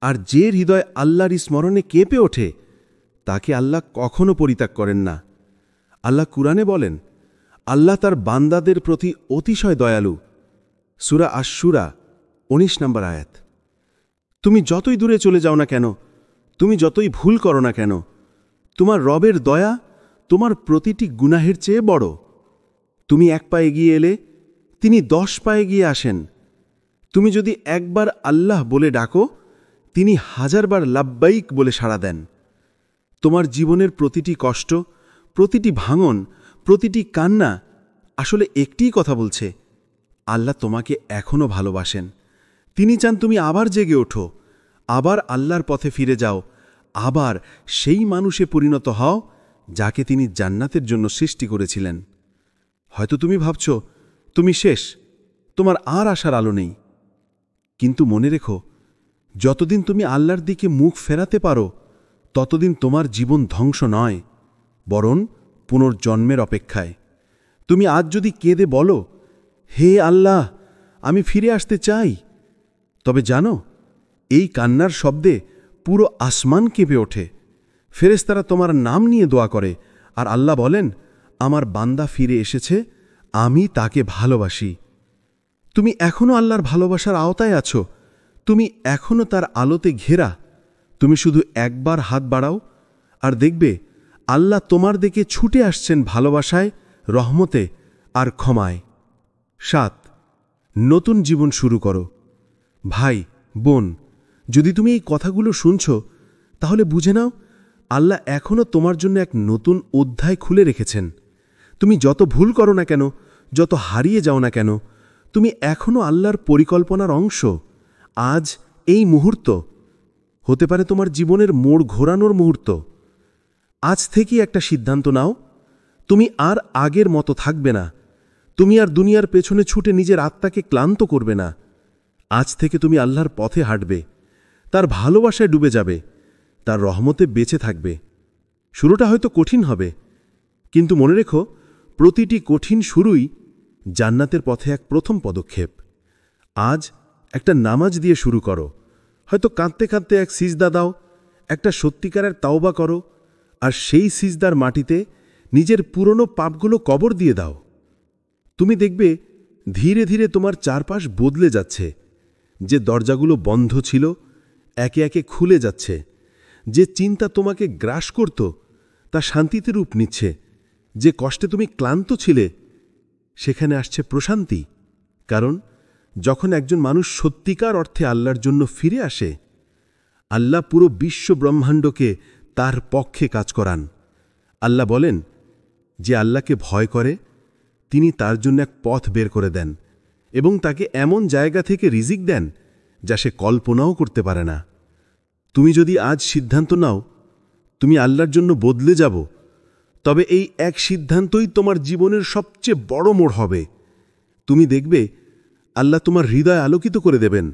আর যে হৃদয় আল্লাহর স্মরণে কেঁপে ওঠে তাকে আল্লাহ কখনো পরিত্যাগ করেন না। আল্লাহ কুরআনে বলেন, আল্লাহ তার বান্দাদের প্রতি অতিশয় দয়ালু। সূরা আশ-শূরা ১৯ নম্বর আয়াত। তুমি যতই দূরে চলে যাও না কেন, তুমি যতই ভুল করো না কেন, তোমার রবের দয়া তোমার প্রতিটি গুনাহের চেয়ে বড়। তুমি ১ পা এগিয়ে এলে তিনি ১০ পা এগিয়ে আসেন। তুমি যদি একবার আল্লাহ বলে ডাকো, তিনি ১০০০ বার লাব্বাইক বলে সাড়া দেন। তোমার জীবনের প্রতিটি কষ্ট, প্রতিটি ভাঙন, প্রতিটি কান্না আসলে একটিই কথা বলছে, আল্লাহ তোমাকে এখনও ভালোবাসেন। তিনি চান তুমি আবার জেগে ওঠো, আবার আল্লাহর পথে ফিরে যাও, আবার সেই মানুষে পরিণত হও যাকে তিনি জান্নাতের জন্য সৃষ্টি করেছিলেন। হয়তো তুমি ভাবছ তুমি শেষ, তোমার আর আশার আলো নেই। কিন্তু মনে রেখো, যতদিন তুমি আল্লাহর দিকে মুখ ফেরাতে পারো ততদিন তোমার জীবন ধ্বংস নয়, বরং পুনর্জন্মের অপেক্ষায়। তুমি আজ যদি কেঁদে বলো, হে আল্লাহ, আমি ফিরে আসতে চাই, তবে জানো, এই কান্নার শব্দে পুরো আসমান কেঁপে ওঠে। ফেরেশতারা তোমার নাম নিয়ে দোয়া করে, আর আল্লাহ বলেন, আমার বান্দা ফিরে এসেছে, আমি তাকে ভালোবাসি। তুমি এখনও আল্লাহর ভালোবাসার আওতায় আছো, তুমি এখনও তার আলোতে ঘেরা। তুমি শুধু একবার হাত বাড়াও, আর দেখবে আল্লাহ তোমার দিকে ছুটে আসছেন ভালোবাসায়, রহমতে আর ক্ষমায়। ৭. নতুন জীবন শুরু করো। ভাই, বোন, যদি তুমি এই কথাগুলো শুনছ, তাহলে বুঝে নাও, আল্লাহ এখনও তোমার জন্য এক নতুন অধ্যায় খুলে রেখেছেন। তুমি যত ভুল করো না কেন, যত হারিয়ে যাও না কেন, তুমি এখনও আল্লাহর পরিকল্পনার অংশ। আজ এই মুহূর্ত হতে পারে তোমার জীবনের মোড় ঘোরানোর মুহূর্ত। আজ থেকেই একটা সিদ্ধান্ত নাও, তুমি আর আগের মতো থাকবে না। তুমি আর দুনিয়ার পেছনে ছুটে নিজের আত্মাকে ক্লান্ত করবে না। আজ থেকে তুমি আল্লাহর পথে হাঁটবে, তার ভালোবাসায় ডুবে যাবে, তার রহমতে বেঁচে থাকবে। শুরুটা হয়তো কঠিন হবে, কিন্তু মনে রেখো, প্রতিটি কঠিন শুরুই জান্নাতের পথে এক প্রথম পদক্ষেপ। আজ একটা নামাজ দিয়ে শুরু করো, হয়তো কাঁদতে কাঁদতে এক সিজদা দাও, একটা সত্যিকারের তাওবা করো, আর সেই সিজদার মাটিতে নিজের পুরনো পাপগুলো কবর দিয়ে দাও। তুমি দেখবে ধীরে ধীরে তোমার চারপাশ বদলে যাচ্ছে। যে দরজাগুলো বন্ধ ছিল একে একে খুলে যাচ্ছে। যে চিন্তা তোমাকে গ্রাস করত তা শান্তিতে রূপ নিচ্ছে। যে কষ্টে তুমি ক্লান্ত ছিলে সেখানে আসছে প্রশান্তি। কারণ যখন একজন মানুষ সত্যিকার অর্থে আল্লাহর জন্য ফিরে আসে, আল্লাহ পুরো বিশ্ব ব্রহ্মাণ্ডকে তার পক্ষে কাজ করান। আল্লাহ বলেন, যে আল্লাহকে ভয় করে তিনি তার জন্য এক পথ বের করে দেন এবং তাকে এমন জায়গা থেকে রিজিক দেন যা সে কল্পনাও করতে পারে না। তুমি যদি আজ সিদ্ধান্ত নাও তুমি আল্লাহর জন্য বদলে যাব, তবে এই এক সিদ্ধান্তই তোমার জীবনের সবচেয়ে বড় মোড় হবে। তুমি দেখবে আল্লাহ তোমার হৃদয় আলোকিত করে দেবেন,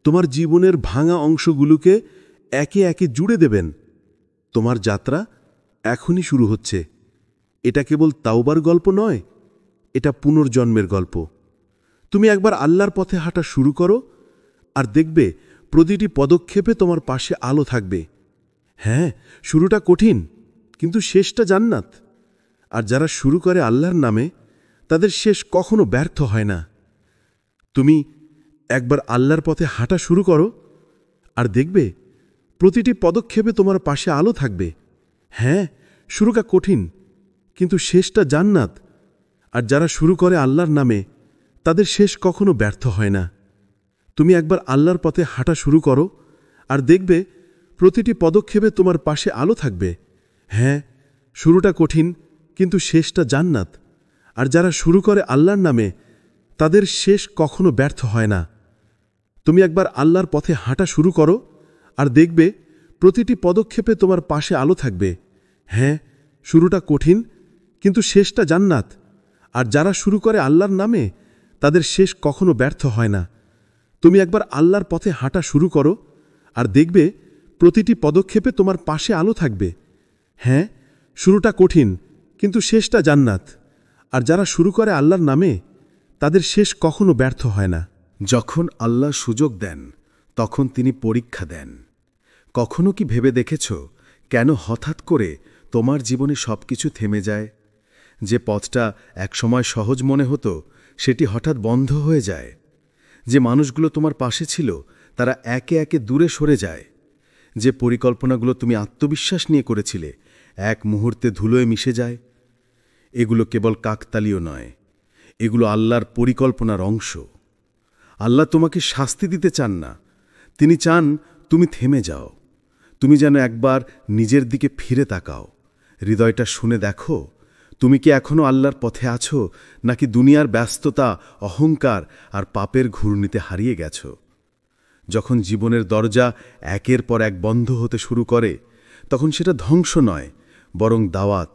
তোমার জীবনের ভাঙা অংশগুলোকে একে একে জুড়ে দেবেন। তোমার যাত্রা এখনই শুরু হচ্ছে। এটা কেবল তাওবার গল্প নয়, এটা পুনর্জন্মের গল্প। তুমি একবার আল্লাহর পথে হাঁটা শুরু করো, আর দেখবে প্রতিটি পদক্ষেপে তোমার পাশে আলো থাকবে। হ্যাঁ, শুরুটা কঠিন, কিন্তু শেষটা জান্নাত। আর যারা শুরু করে আল্লাহর নামে, তাদের শেষ কখনো ব্যর্থ হয় না। তুমি একবার আল্লাহর পথে হাঁটা শুরু করো, আর দেখবে প্রতিটি পদক্ষেপে তোমার পাশে আলো থাকবে। হ্যাঁ, শুরুটা কঠিন, কিন্তু শেষটা জান্নাত। আর যারা শুরু করে আল্লাহর নামে, তাদের শেষ কখনো ব্যর্থ হয় না। তুমি একবার আল্লাহর পথে হাঁটা শুরু করো, আর দেখবে প্রতিটি পদক্ষেপে তোমার পাশে আলো থাকবে। হ্যাঁ, শুরুটা কঠিন, কিন্তু শেষটা জান্নাত। আর যারা শুরু করে আল্লাহর নামে, তাদের শেষ কখনো ব্যর্থ হয় না। তুমি একবার আল্লাহর পথে হাঁটা শুরু করো, আর দেখবে প্রতিটি পদক্ষেপে তোমার পাশে আলো থাকবে। হ্যাঁ, শুরুটা কঠিন, কিন্তু শেষটা জান্নাত। আর যারা শুরু করে আল্লাহর নামে, তাদের শেষ কখনো ব্যর্থ হয় না। তুমি একবার আল্লাহর পথে হাঁটা শুরু করো, আর দেখবে প্রতিটি পদক্ষেপে তোমার পাশে আলো থাকবে। হ্যাঁ, শুরুটা কঠিন, কিন্তু শেষটা জান্নাত। আর যারা শুরু করে আল্লাহর নামে, তাদের শেষ কখনো ব্যর্থ হয় না। যখন আল্লাহ সুযোগ দেন তখন তিনি পরীক্ষা দেন। কখনো কি ভেবে দেখেছ কেন হঠাৎ করে তোমার জীবনে সবকিছু থেমে যায়? যে পথটা একসময় সহজ মনে হতো সেটি হঠাৎ বন্ধ হয়ে যায়। যে মানুষগুলো তোমার পাশে ছিল তারা একে একে দূরে সরে যায়। যে পরিকল্পনাগুলো তুমি আত্মবিশ্বাস নিয়ে করেছিলে এক মুহূর্তে ধুলোয় মিশে যায়। এগুলো কেবল কাকতালীয় নয়, এগুলো আল্লাহর পরিকল্পনার অংশ। আল্লাহ তোমাকে শাস্তি দিতে চান না, তিনি চান তুমি থেমে যাও। তুমি যেন একবার নিজের দিকে ফিরে তাকাও, হৃদয়টা শুনে দেখো তুমি কি এখনও আল্লাহর পথে আছো, নাকি দুনিয়ার ব্যস্ততা, অহংকার আর পাপের ঘূর্ণিতে হারিয়ে গেছ। যখন জীবনের দরজা একের পর এক বন্ধ হতে শুরু করে তখন সেটা ধ্বংস নয়, বরং দাওয়াত।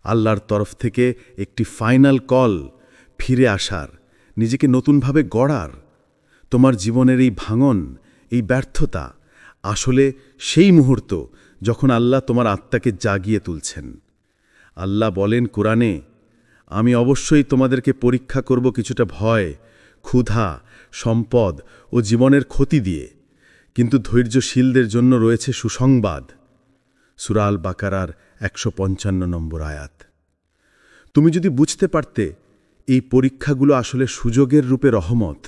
আল্লাহর তরফ থেকে একটি ফাইনাল কল, ফিরে আসার, নিজেকে নতুনভাবে গড়ার। তোমার জীবনের এই ভাঙন, এই ব্যর্থতা আসলে সেই মুহূর্ত যখন আল্লাহ তোমার আত্মাকে জাগিয়ে তুলছেন। আল্লাহ বলেন কোরআনে, আমি অবশ্যই তোমাদেরকে পরীক্ষা করব কিছুটা ভয়, ক্ষুধা, সম্পদ ও জীবনের ক্ষতি দিয়ে, কিন্তু ধৈর্যশীলদের জন্য রয়েছে সুসংবাদ। সূরা আল বাকারার ১৫৫ নম্বর আয়াত। তুমি যদি বুঝতে পারতে এই পরীক্ষাগুলো আসলে সুযোগের রূপে রহমত।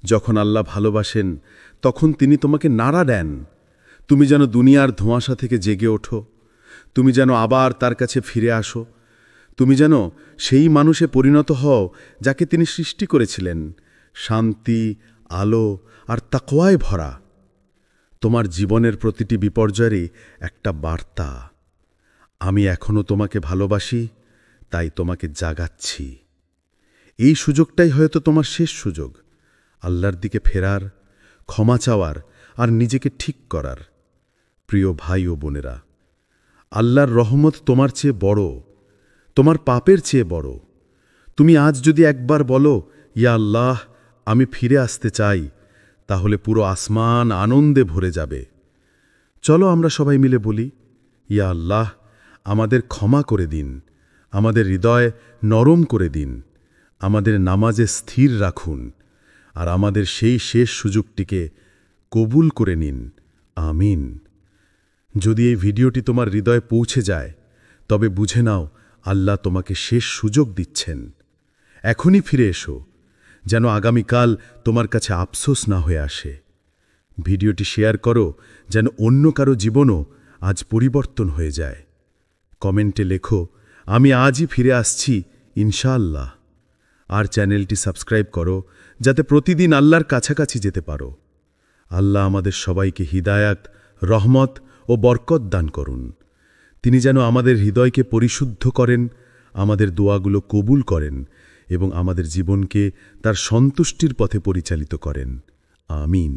যখন আল্লাহ ভালোবাসেন তখন তিনি তোমাকে নাড়া দেন। তুমি যেন দুনিয়ার ধোঁয়াশা থেকে জেগে ওঠো, তুমি যেন আবার তার কাছে ফিরে আসো, তুমি যেন সেই মানুষে পরিণত হও যাকে তিনি সৃষ্টি করেছিলেন, শান্তি, আলো আর তাকওয়ায় ভরা। তোমার জীবনের প্রতিটি বিপর্যয়েরই একটা বার্তা, আমি এখনও তোমাকে ভালোবাসি, তাই তোমাকে জাগাচ্ছি। এই সুযোগটাই হয়তো তোমার শেষ সুযোগ, আল্লাহর দিকে ফেরার, ক্ষমা চাওয়ার আর নিজেকে ঠিক করার। প্রিয় ভাই ও বোনেরা, আল্লাহর রহমত তোমার চেয়ে বড়, তোমার পাপের চেয়ে বড়। তুমি আজ যদি একবার বলো, ইয়া আল্লাহ, আমি ফিরে আসতে চাই, তাহলে পুরো আসমান আনন্দে ভরে যাবে। চলো আমরা সবাই মিলে বলি, ইয়া আল্লাহ, আমাদের ক্ষমা করে দিন, আমাদের হৃদয় নরম করে দিন, আমাদের নামাজে স্থির রাখুন, আর আমাদের সেই শেষ সুযোগটিকে কবুল করে নিন। আমিন। যদি এই ভিডিওটি তোমার হৃদয়ে পৌঁছে যায় তবে বুঝে নাও আল্লাহ তোমাকে শেষ সুযোগ দিচ্ছেন। এখনই ফিরে এসো, যেন আগামীকাল তোমার কাছে আফসোস না হয়ে আসে। ভিডিওটি শেয়ার করো যেন অন্য কারো জীবনও আজ পরিবর্তন হয়ে যায়। কমেন্টে লেখো, আমি আজই ফিরে আসছি ইনশাআল্লাহ। আর চ্যানেলটি সাবস্ক্রাইব করো যাতে প্রতিদিন আল্লাহর কাছাকাছি যেতে পারো। আল্লাহ আমাদের সবাইকে হিদায়াত, রহমত ও বরকত দান করুন। তিনি যেন আমাদের হৃদয়কে পরিশুদ্ধ করেন, আমাদের দোয়াগুলো কবুল করেন এবং আমাদের জীবনকে তার সন্তুষ্টির পথে পরিচালিত করেন। আমিন।